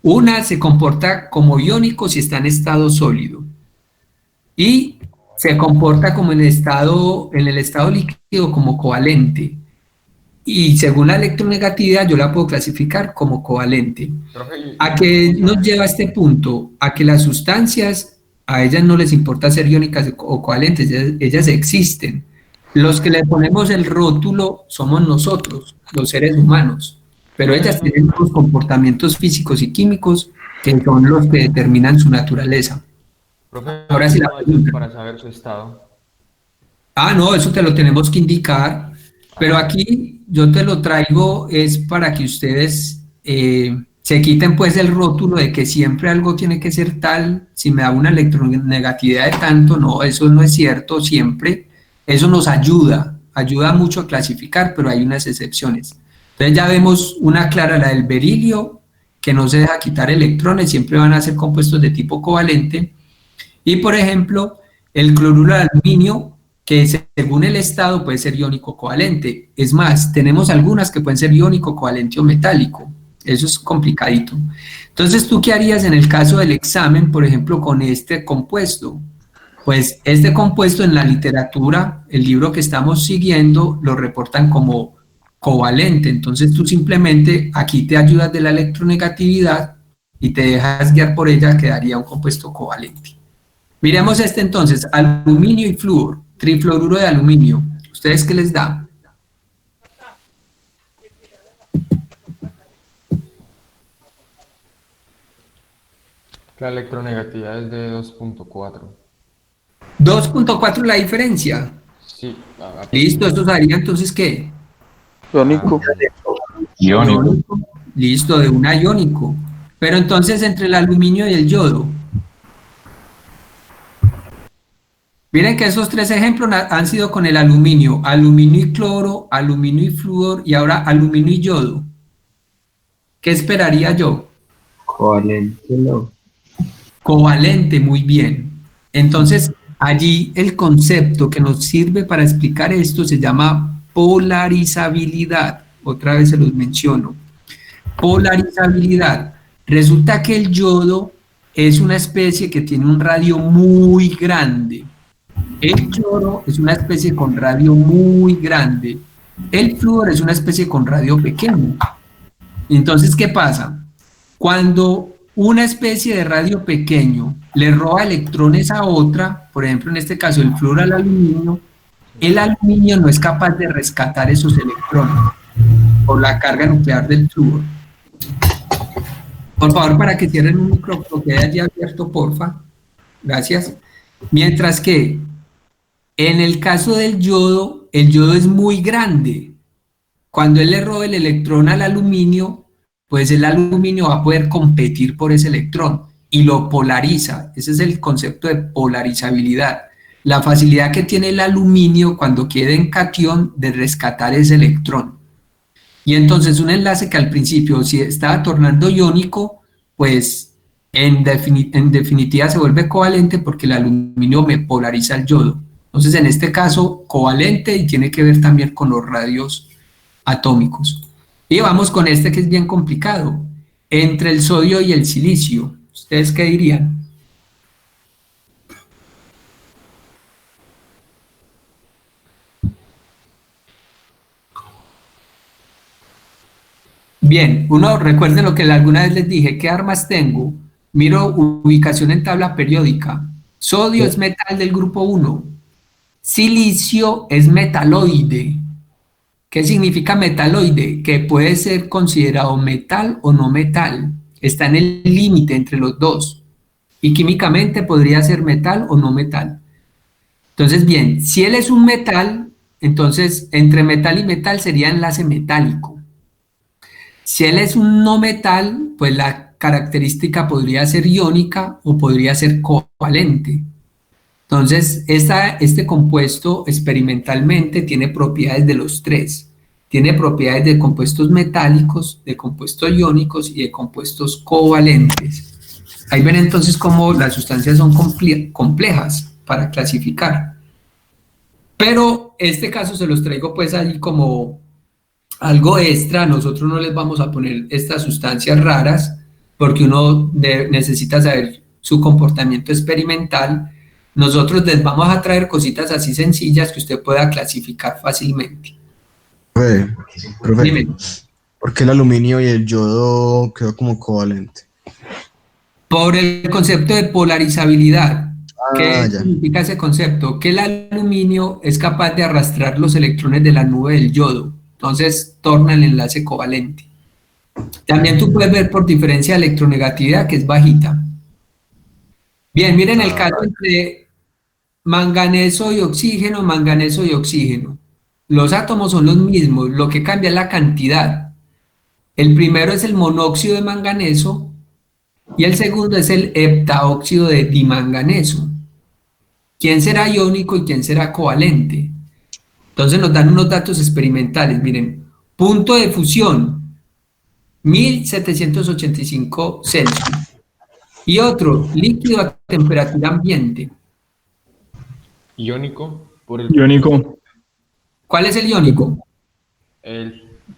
Una se comporta como iónico si está en estado sólido y se comporta como en el estado líquido como covalente. Y según la electronegatividad yo la puedo clasificar como covalente. ¿A qué nos lleva este punto? A que las sustancias, a ellas no les importa ser iónicas o covalentes, ellas existen. Los que le ponemos el rótulo somos nosotros, los seres humanos, pero ellas tienen unos comportamientos físicos y químicos que son los que determinan su naturaleza. Profe, Ahora sí la pregunta. para saber su estado. Ah, no, eso te lo tenemos que indicar, pero aquí yo te lo traigo es para que ustedes se quiten pues el rótulo de que siempre algo tiene que ser tal, si me da una electronegatividad de tanto, no, eso no es cierto siempre, eso nos ayuda mucho a clasificar, pero hay unas excepciones. Entonces ya vemos una clara, la del berilio, que no se deja quitar electrones, siempre van a ser compuestos de tipo covalente, y por ejemplo, el cloruro de aluminio, que según el estado puede ser iónico covalente, es más, tenemos algunas que pueden ser iónico covalente o metálico, eso es complicadito. Entonces, ¿tú qué harías en el caso del examen, por ejemplo, con este compuesto? Pues este compuesto en la literatura, el libro que estamos siguiendo, lo reportan como covalente, entonces tú simplemente aquí te ayudas de la electronegatividad y te dejas guiar por ella, quedaría un compuesto covalente. Miremos este entonces, aluminio y flúor, trifluoruro de aluminio, ¿ustedes qué les da? La electronegatividad es de 2.4. 2.4 la diferencia. Sí. Listo, esto daría entonces ¿qué? Iónico. Iónico. Listo, de un iónico. Pero entonces entre el aluminio y el yodo. Miren que esos tres ejemplos han sido con el aluminio. Aluminio y cloro, aluminio y flúor y ahora aluminio y yodo. ¿Qué esperaría yo? Covalente, no. Covalente, muy bien. Entonces, allí el concepto que nos sirve para explicar esto se llama polarizabilidad. Otra vez se los menciono. Polarizabilidad. Resulta que el yodo es una especie que tiene un radio muy grande. El cloro es una especie con radio muy grande. El flúor es una especie con radio pequeño. Entonces, ¿qué pasa? Cuando una especie de radio pequeño le roba electrones a otra, por ejemplo en este caso el flúor al aluminio, el aluminio no es capaz de rescatar esos electrones por la carga nuclear del flúor. Por favor, para que cierren un micrófono que haya allí abierto, porfa. Gracias. Mientras que en el caso del yodo, el yodo es muy grande. Cuando él le roba el electrón al aluminio, pues el aluminio va a poder competir por ese electrón y lo polariza. Ese es el concepto de polarizabilidad. La facilidad que tiene el aluminio cuando queda en cation de rescatar ese electrón. Y entonces un enlace que al principio si estaba tornando iónico, pues en definitiva se vuelve covalente porque el aluminio me polariza el yodo. Entonces en este caso covalente y tiene que ver también con los radios atómicos. Y vamos con este que es bien complicado, entre el sodio y el silicio. ¿Ustedes qué dirían? Bien, uno recuerden lo que alguna vez les dije, ¿qué armas tengo? Miro ubicación en tabla periódica. Sodio es metal del grupo 1. Silicio es metaloide. ¿Qué significa metaloide? Que puede ser considerado metal o no metal. Está en el límite entre los dos. Y químicamente podría ser metal o no metal. Entonces, bien, si él es un metal, entonces entre metal y metal sería enlace metálico. Si él es un no metal, pues la característica podría ser iónica o podría ser covalente. Entonces, este compuesto experimentalmente tiene propiedades de los tres. Tiene propiedades de compuestos metálicos, de compuestos iónicos y de compuestos covalentes. Ahí ven entonces cómo las sustancias son complejas para clasificar. Pero este caso se los traigo pues ahí como algo extra. Nosotros no les vamos a poner estas sustancias raras porque uno necesita saber su comportamiento experimental. Nosotros les vamos a traer cositas así sencillas que usted pueda clasificar fácilmente. Profe, Dime. ¿por qué el aluminio y el yodo quedó como covalente? Por el concepto de polarizabilidad. ¿Qué Ya. significa ese concepto? Que el aluminio es capaz de arrastrar los electrones de la nube del yodo. Entonces torna el enlace covalente. También tú puedes ver por diferencia de electronegatividad que es bajita. Bien, miren el caso entre manganeso y oxígeno, manganeso y oxígeno. Los átomos son los mismos, lo que cambia es la cantidad. El primero es el monóxido de manganeso y el segundo es el heptaóxido de dimanganeso. ¿Quién será iónico y quién será covalente? Entonces nos dan unos datos experimentales. Miren, punto de fusión, 1785 Celsius. Y otro, líquido a temperatura ambiente. Iónico por el Iónico, ¿Cuál es el iónico?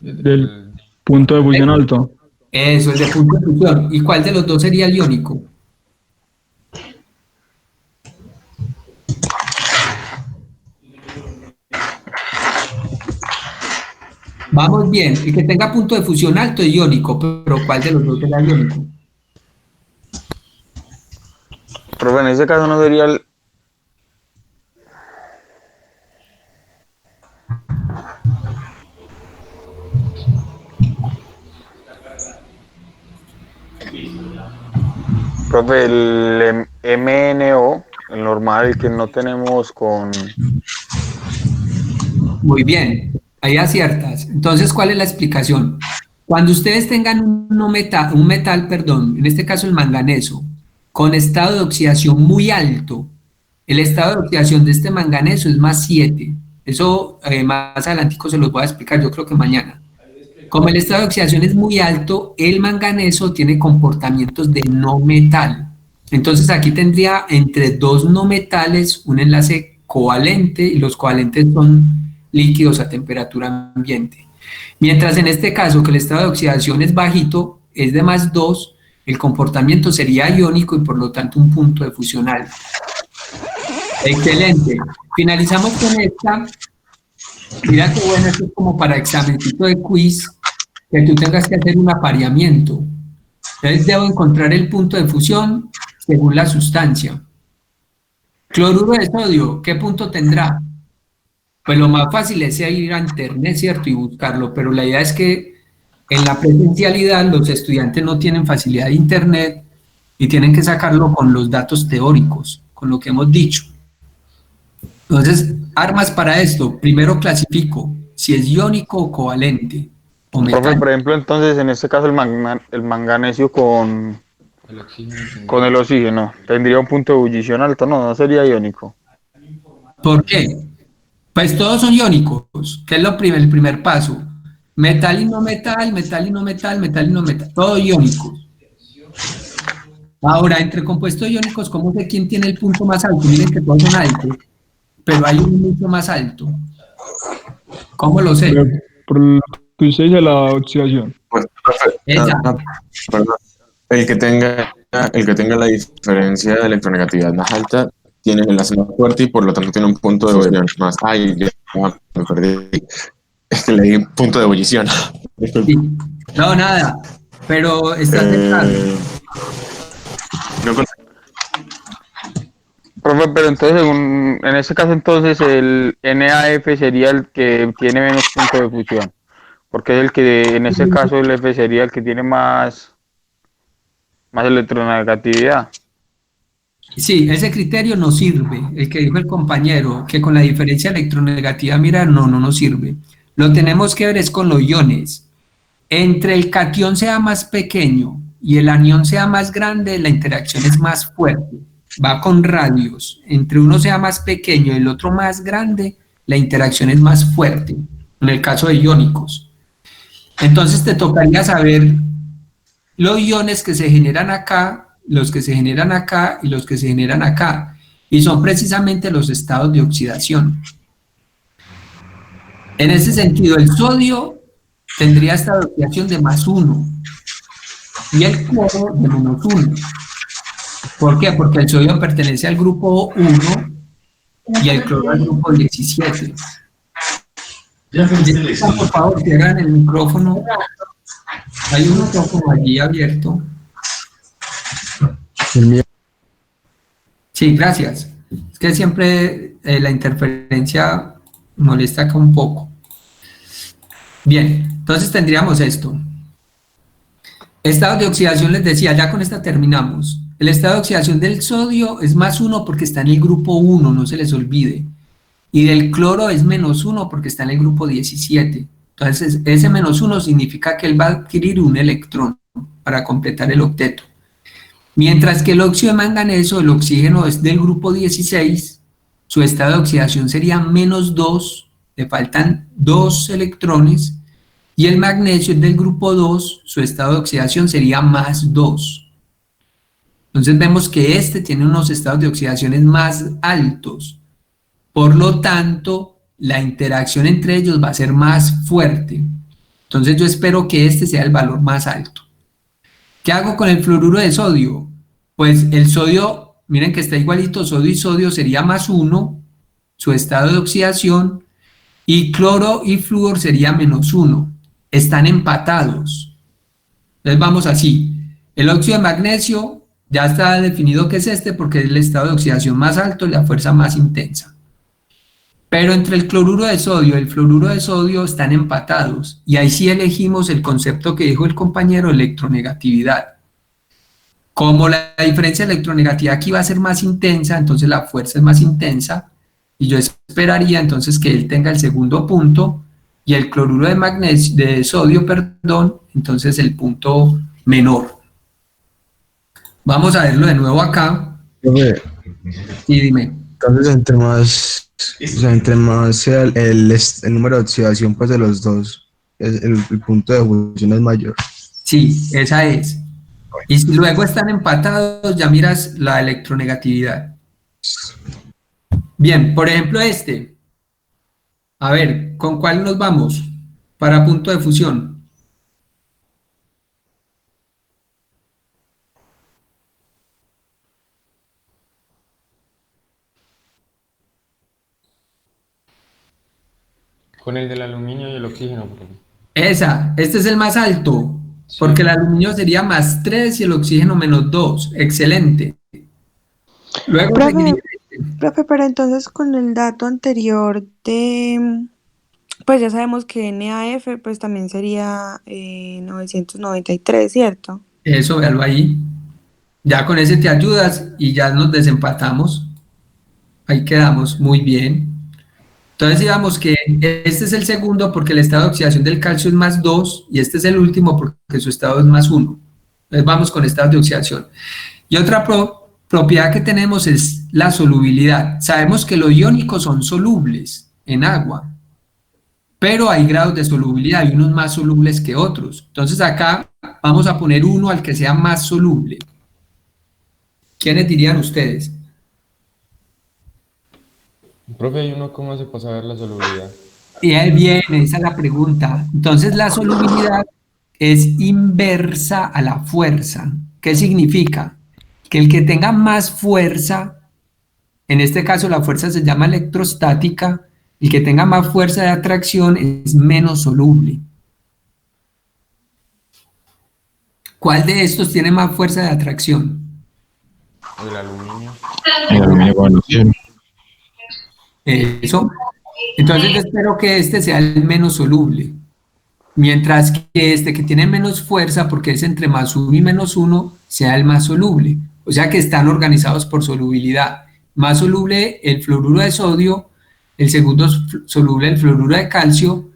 del punto de fusión alto. Eso, el de punto de fusión. ¿Y cuál de los dos sería el iónico? Vamos bien, el que tenga punto de fusión alto es iónico, pero ¿cuál de los dos será iónico? Profe, en ese caso no sería el... Profe, el MNO, el normal, el que no tenemos con... Muy bien, ahí aciertas. Entonces, ¿cuál es la explicación? Cuando ustedes tengan un metal, en este caso el manganeso, con estado de oxidación muy alto, el estado de oxidación de este manganeso es +7. Eso más adelantico se los voy a explicar, yo creo que mañana. Como el estado de oxidación es muy alto, el manganeso tiene comportamientos de no metal. Entonces aquí tendría entre dos no metales un enlace covalente y los covalentes son líquidos a temperatura ambiente. Mientras en este caso que el estado de oxidación es bajito, es de +2, el comportamiento sería iónico y por lo tanto un punto de fusión alto. Excelente. Finalizamos con esta. Mira qué bueno, esto es como para examencito de quiz, que tú tengas que hacer un apareamiento. Entonces debo encontrar el punto de fusión según la sustancia. Cloruro de sodio, ¿qué punto tendrá? Pues lo más fácil es ir a internet, ¿cierto? Y buscarlo, pero la idea es que en la presencialidad los estudiantes no tienen facilidad de internet y tienen que sacarlo con los datos teóricos, con lo que hemos dicho. Entonces, armas para esto. Primero clasifico si es iónico o covalente. O Profe, metálico. por ejemplo, entonces en este caso el manganesio con el oxígeno tendría un punto de ebullición alto, no sería iónico. ¿Por qué? Pues todos son iónicos, que es el primer paso. Metal y no metal, metal y no metal, metal y no metal, todos iónicos. Ahora, entre compuestos iónicos, ¿cómo sé quién tiene el punto más alto? Miren que todos son altos, pero hay un mucho más alto. ¿Cómo lo sé? Por lo que usted dice, la oxidación. Pues, profe, perdón. El que tenga la diferencia de electronegatividad más alta tiene el enlace más fuerte y por lo tanto tiene un punto de ebullición más. Ay, ya me perdí. Es que leí punto de ebullición. Sí. No, nada, pero está cercano. No con- Profe, pero entonces en este caso entonces el NAF sería el que tiene menos punto de fusión, porque es el que en este caso el F sería el que tiene más electronegatividad. Sí, ese criterio no sirve. El que dijo el compañero, que con la diferencia electronegativa, mira, no nos sirve. Lo tenemos que ver es con los iones. Entre el catión sea más pequeño y el anión sea más grande, la interacción es más fuerte. Va con radios. Entre uno sea más pequeño y el otro más grande, la interacción es más fuerte. En el caso de iónicos. Entonces te tocaría saber los iones que se generan acá, los que se generan acá y los que se generan acá. Y son precisamente los estados de oxidación. En ese sentido, el sodio tendría estado de oxidación de +1 y el cloro de -1. ¿Por qué? Porque el sodio pertenece al grupo 1 y el cloro al grupo 17. Por favor, cierran el micrófono. Hay un micrófono allí abierto. Sí, gracias. Es que siempre la interferencia molesta acá un poco. Bien, entonces tendríamos esto. Estado de oxidación, les decía, ya con esta terminamos. El estado de oxidación del sodio es +1 porque está en el grupo 1, no se les olvide. Y del cloro es -1 porque está en el grupo 17. Entonces, ese -1 significa que él va a adquirir un electrón para completar el octeto. Mientras que el óxido de manganeso, el oxígeno es del grupo 16, su estado de oxidación sería -2, le faltan 2 electrones, y el magnesio es del grupo 2, su estado de oxidación sería +2. Entonces vemos que este tiene unos estados de oxidaciones más altos, por lo tanto, la interacción entre ellos va a ser más fuerte. Entonces yo espero que este sea el valor más alto. ¿Qué hago con el fluoruro de sodio? Pues el sodio, miren que está igualito, sodio y sodio sería +1, su estado de oxidación, y cloro y flúor sería -1. Están empatados. Entonces vamos así. El óxido de magnesio ya está definido que es este porque es el estado de oxidación más alto y la fuerza más intensa. Pero entre el cloruro de sodio y el fluoruro de sodio están empatados, y ahí sí elegimos el concepto que dijo el compañero, electronegatividad. Como la diferencia de electronegatividad aquí va a ser más intensa, entonces la fuerza es más intensa, y yo esperaría entonces que él tenga el segundo punto, y el cloruro de magnesio, de sodio, perdón, entonces el punto menor. Vamos a verlo de nuevo acá. Y dime. Entonces, entre más sea el número de oxidación pues, de los dos, el punto de fusión es mayor. Sí, esa es. Y si luego están empatados, ya miras la electronegatividad. Bien, por ejemplo este. A ver, ¿con cuál nos vamos? Para punto de fusión. Con el del aluminio y el oxígeno, profe. Este es el más alto, porque el aluminio sería +3 y el oxígeno -2. Excelente. Luego Profe, pero entonces con el dato anterior de, pues ya sabemos que NAF pues también sería 993, ¿cierto? Eso, véalo ahí. Ya con ese te ayudas y ya nos desempatamos. Ahí quedamos, muy bien. Entonces digamos que este es el segundo porque el estado de oxidación del calcio es +2 y este es el último porque su estado es +1. Entonces vamos con estados de oxidación. Y otra propiedad que tenemos es la solubilidad. Sabemos que los iónicos son solubles en agua, pero hay grados de solubilidad, hay unos más solubles que otros. Entonces acá vamos a poner uno al que sea más soluble. ¿Quiénes dirían ustedes? Profe, ¿y uno cómo hace para saber la solubilidad? Y ahí viene, esa es la pregunta. Entonces la solubilidad es inversa a la fuerza. ¿Qué significa? Que el que tenga más fuerza, en este caso la fuerza se llama electrostática, el que tenga más fuerza de atracción es menos soluble. ¿Cuál de estos tiene más fuerza de atracción? El aluminio. El aluminio con el oxígeno. Eso. Entonces yo espero que este sea el menos soluble. Mientras que este que tiene menos fuerza, porque es entre +1 y -1, sea el más soluble. O sea que están organizados por solubilidad. Más soluble el fluoruro de sodio, el segundo soluble el fluoruro de calcio,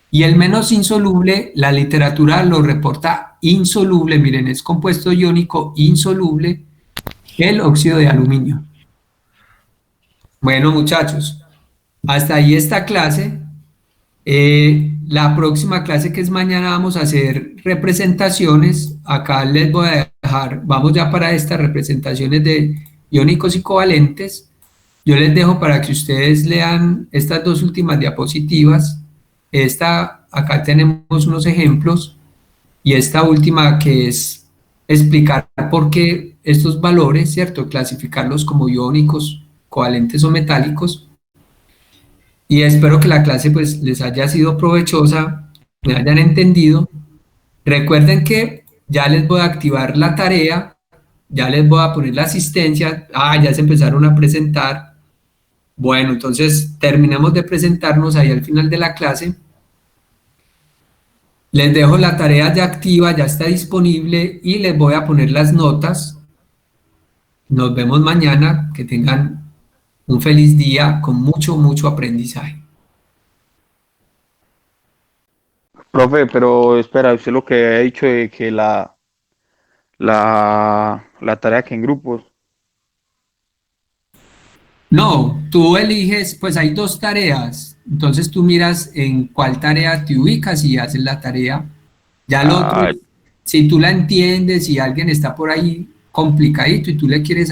y el menos insoluble, la literatura lo reporta insoluble, miren, es compuesto iónico insoluble, el óxido de aluminio. Bueno, muchachos, hasta ahí esta clase. La próxima clase, que es mañana, vamos a hacer representaciones. Acá les voy a dejar, vamos ya para estas representaciones de iónicos y covalentes. Yo les dejo para que ustedes lean estas dos últimas diapositivas. Acá tenemos unos ejemplos, y esta última que es explicar por qué estos valores, ¿cierto? Clasificarlos como iónicos, covalentes o metálicos. Y espero que la clase pues les haya sido provechosa, me hayan entendido. Recuerden que ya les voy a activar la tarea, ya les voy a poner la asistencia. Ya se empezaron a presentar. Bueno, entonces terminamos de presentarnos ahí al final de la clase. Les dejo la tarea ya activa, ya está disponible, y les voy a poner las notas. Nos vemos mañana, que tengan un feliz día con mucho aprendizaje. Profe, pero espera, usted lo que ha dicho de que la tarea que en grupos. No, tú eliges, pues hay dos tareas, entonces tú miras en cuál tarea te ubicas y haces la tarea. Ya lo otro, Ah, si tú la entiendes, si alguien está por ahí complicadito y tú le quieres